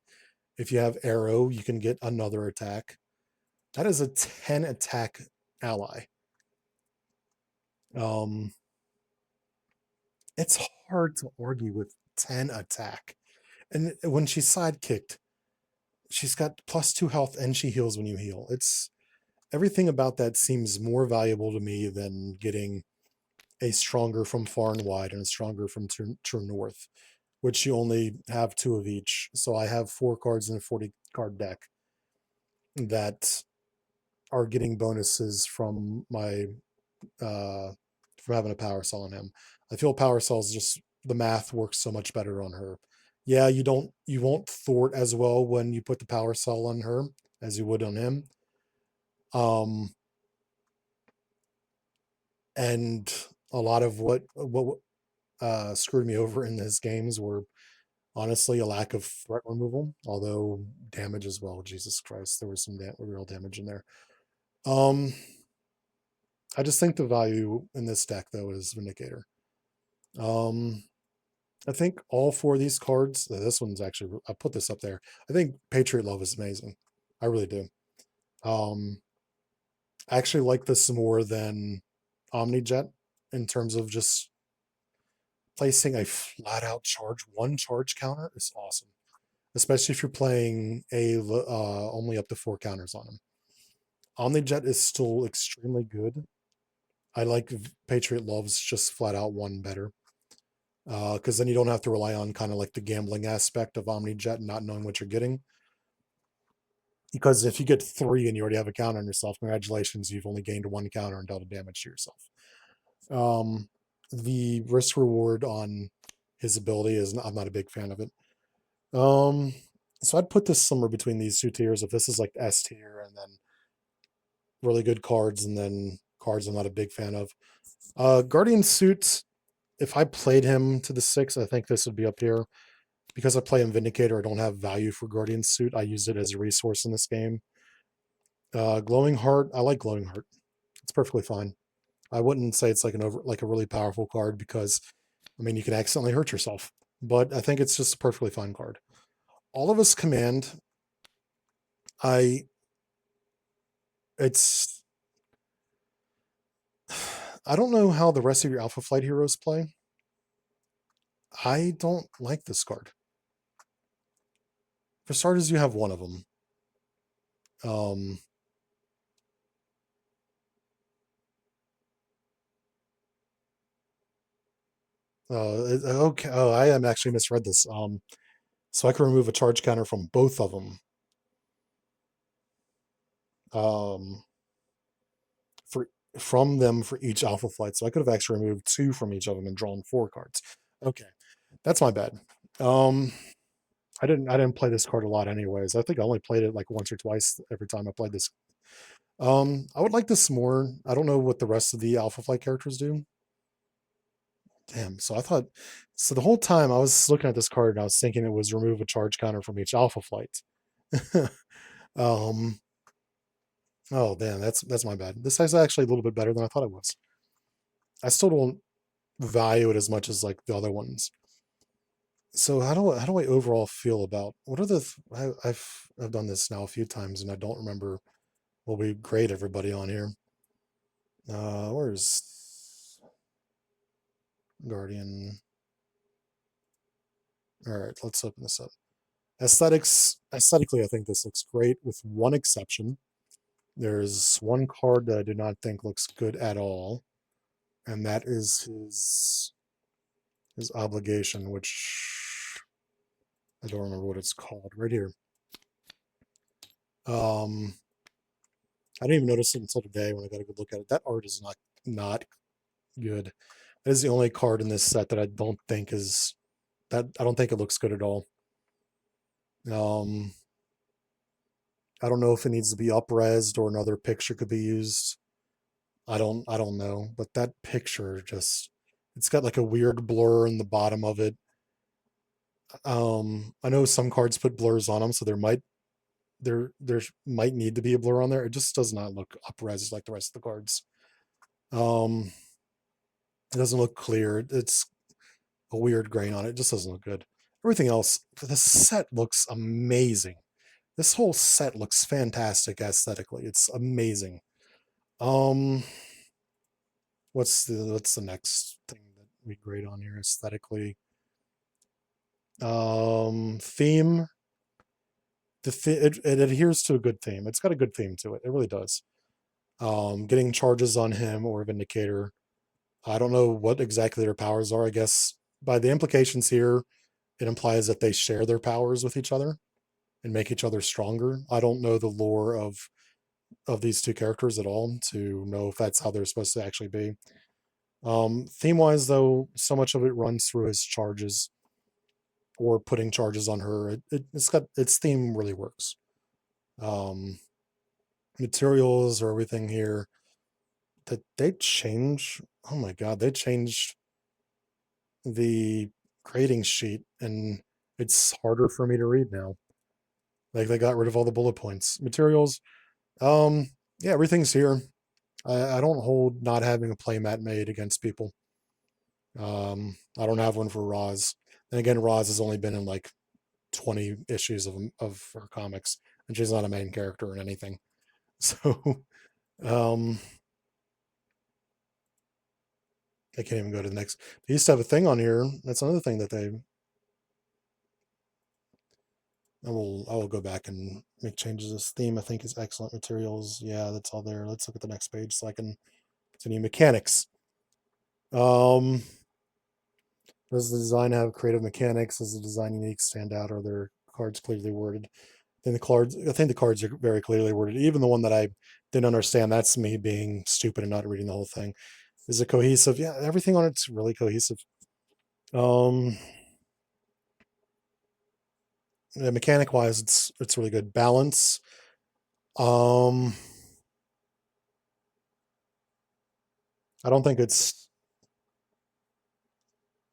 If you have arrow, you can get another attack. That is a 10 attack ally. Um, it's hard to argue with 10 attack. And when she's sidekicked, she's got +2 health and she heals when you heal. It's everything about that seems more valuable to me than getting a stronger from far and wide and a stronger from true north, which you only have 2 of each. So I have 4 cards in a 40 card deck that are getting bonuses from my from having a power cell on him. I feel power cells just the math works so much better on her. Yeah, you won't thwart as well when you put the power cell on her as you would on him. Um, and a lot of what screwed me over in his games were honestly a lack of threat removal, although damage as well. Jesus Christ, there was some real damage in there. I just think the value in this deck though is Vindicator. Um, I think all 4 of these cards. This one's actually I put this up there. I think Patriot Love is amazing. I really do. Um, I actually like this more than Omnijet in terms of just placing a flat out one charge counter is awesome, especially if you're playing only up to 4 counters on him. Omnijet is still extremely good. I like Patriot Love's just flat out one better. Because then you don't have to rely on kind of like the gambling aspect of Omnijet and not knowing what you're getting. Because if you get 3 and you already have a counter on yourself, congratulations, you've only gained 1 counter and dealt damage to yourself. The risk reward on his ability is I'm not a big fan of it. So I'd put this somewhere between these 2 tiers. If this is like S tier and then really good cards and then cards I'm not a big fan of. Guardian Suit, if I played him to the 6, I think this would be up here. Because I play him Vindicator, I don't have value for Guardian Suit. I used it as a resource in this game. Glowing Heart, I like Glowing Heart. It's perfectly fine. I wouldn't say it's like a really powerful card because I mean you can accidentally hurt yourself. But I think it's just a perfectly fine card. All of Us Command, I it's I don't know how the rest of your Alpha Flight heroes play. I don't like this card. For starters, you have one of them. Okay. Oh, I am actually misread this. So I can remove a charge counter from both of them. For from them for each Alpha Flight. So I could have actually removed 2 from each of them and drawn 4 cards. Okay, that's my bad. I didn't play this card a lot anyways. I think I only played it like once or twice every time I played this. I would like this more. I don't know what the rest of the Alpha Flight characters do. Damn. So I thought so the whole time I was looking at this card and I was thinking it was remove a charge counter from each Alpha Flight. um oh damn, that's my bad. This is actually a little bit better than I thought it was. I still don't value it as much as like the other ones. So how do I overall feel about what are the I've done this now a few times and I don't remember what we grade everybody on here. Where's Guardian? All right, let's open this up. Aesthetically, I think this looks great with one exception. There's one card that I do not think looks good at all, and that is his obligation, which I don't remember what it's called. Right here. Um, I didn't even notice it until today when I got a good look at it. That art is not good. That is the only card in this set that I don't think is that I don't think it looks good at all. Um, I don't know if it needs to be up-resed or another picture could be used. I don't know, but that picture just it's got like a weird blur in the bottom of it. I know some cards put blurs on them, so there might need to be a blur on there. It just does not look up-res like the rest of the cards. Um, it doesn't look clear. It's a weird grain on it. It just doesn't look good. Everything else, the set looks amazing. This whole set looks fantastic aesthetically. It's amazing. Um, what's the next thing that we grade on here aesthetically? Theme. It adheres to a good theme. It's got a good theme to it. It really does. Getting charges on him or Vindicator. I don't know what exactly their powers are. I guess by the implications here, it implies that they share their powers with each other and make each other stronger. I don't know the lore of these two characters at all to know if that's how they're supposed to actually be. Theme wise, though, so much of it runs through his charges or putting charges on her. It's got its theme really works. Um, Materials or everything here that they change. Oh my god, they changed the grading sheet and it's harder for me to read now. Like they got rid of all the bullet points. Materials, yeah, everything's here. I don't hold not having a playmat made against people. I don't have one for Roz. And again, Roz has only been in like 20 issues of her comics, and she's not a main character in anything. So um I can't even go to the next. They used to have a thing on here. That's another thing that they I will go back and make changes. This theme I think is excellent. Materials. Yeah, that's all there. Let's look at the next page so I can continue mechanics. Um Does the design have creative mechanics? Is the design unique, stand out? Are their cards clearly worded? I think the cards are very clearly worded. Even the one that I didn't understand, that's me being stupid and not reading the whole thing. Is it cohesive? Yeah, everything on it's really cohesive. Um Mechanic wise, it's really good. Balance. Um I don't think it's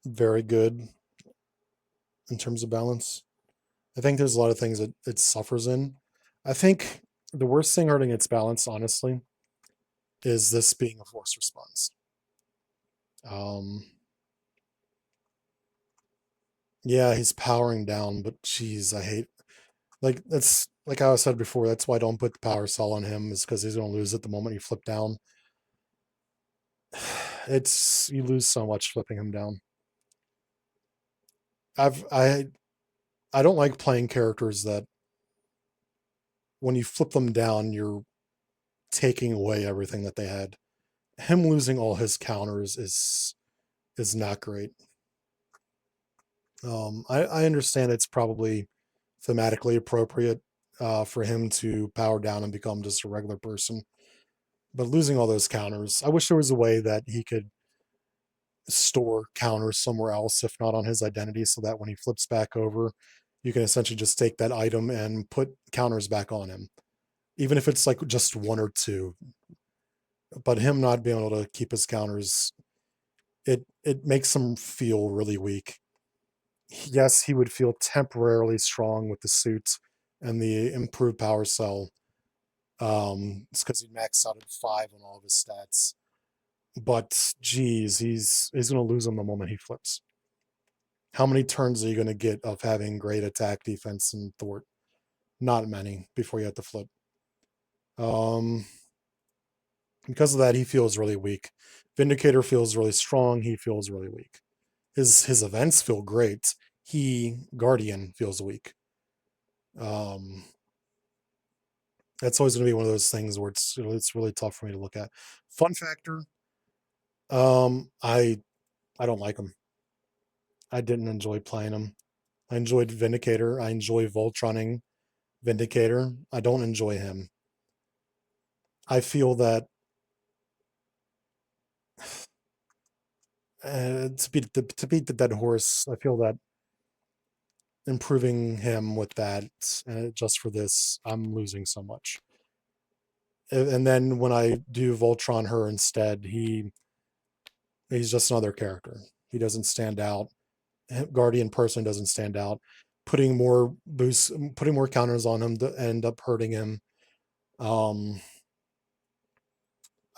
very good in terms of balance. I think there's a lot of things that it suffers in. I think the worst thing hurting its balance, honestly, is this being a force response. Um, yeah, he's powering down, but geez, I hate like that's like I said before. That's why I don't put the power cell on him is because he's going to lose it the moment you flip down. It's you lose so much flipping him down. I've I don't like playing characters that when you flip them down, you're taking away everything that they had. Him losing all his counters is not great. I understand it's probably thematically appropriate for him to power down and become just a regular person, but losing all those counters, I wish there was a way that he could store counters somewhere else, if not on his identity, so that when he flips back over, you can essentially just take that item and put counters back on him, even if it's like just one or two. But him not being able to keep his counters, it makes him feel really weak. Yes, he would feel temporarily strong with the suit and the improved power cell. It's because he maxed out at 5 on all of his stats. But geez, he's gonna lose them the moment he flips. How many turns are you gonna get of having great attack, defense, and thwart? Not many before you have to flip. Um, because of that, he feels really weak. Vindicator feels really strong. He feels really weak. His events feel great. Guardian feels weak. Um, that's always going to be one of those things where it's really tough for me to look at. Fun factor, I don't like him. I didn't enjoy playing him. I enjoyed Vindicator. I enjoy Voltroning Vindicator. I don't enjoy him. I feel that to beat the dead horse, I feel that improving him with that just for this, I'm losing so much. And then when I do Voltron her instead, he's just another character. He doesn't stand out. Guardian person doesn't stand out. Putting more boosts, putting more counters on him to end up hurting him. Um,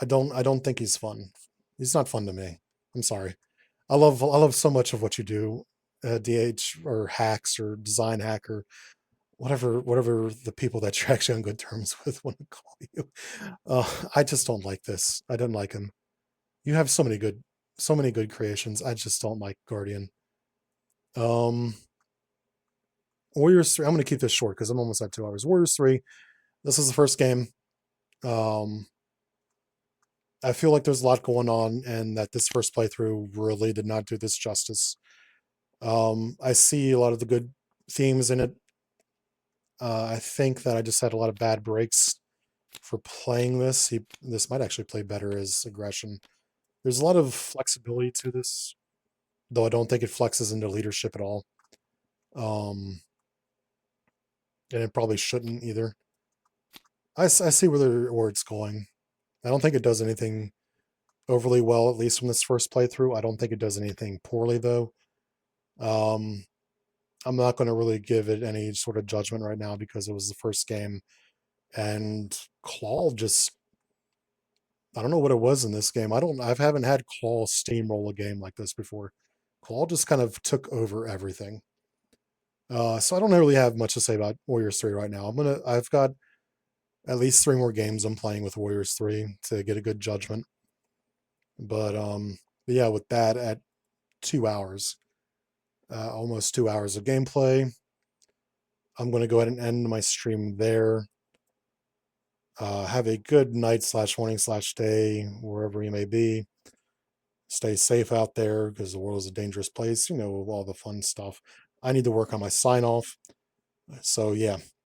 I don't think he's fun. He's not fun to me. I'm sorry. I love so much of what you do, DH or hacks or Designhacker, whatever the people that you're actually on good terms with want to call you. I just don't like this. I don't like him. You have so many good creations. I just don't like Guardian. Um, Warriors 3. I'm going to keep this short because I'm almost at 2 hours. Warriors 3. This is the first game. Um, I feel like there's a lot going on, and that this first playthrough really did not do this justice. I see a lot of the good themes in it. I think that I just had a lot of bad breaks for playing this. This might actually play better as aggression. There's a lot of flexibility to this, though I don't think it flexes into leadership at all. Um, and it probably shouldn't either. I see where it's going. I don't think it does anything overly well, at least from this first playthrough. I don't think it does anything poorly, though. Um, I'm not going to really give it any sort of judgment right now because it was the first game. And Klaw just, I don't know what it was in this game. I haven't had Klaw steamroll a game like this before. Klaw just kind of took over everything. So I don't really have much to say about Warriors 3 right now. I've got at least 3 more games I'm playing with Warriors 3 to get a good judgment. But yeah, with that at 2 hours, almost 2 hours of gameplay, I'm going to go ahead and end my stream there. Have a good night/morning/day, wherever you may be. Stay safe out there because the world is a dangerous place, all the fun stuff. I need to work on my sign off. So, yeah,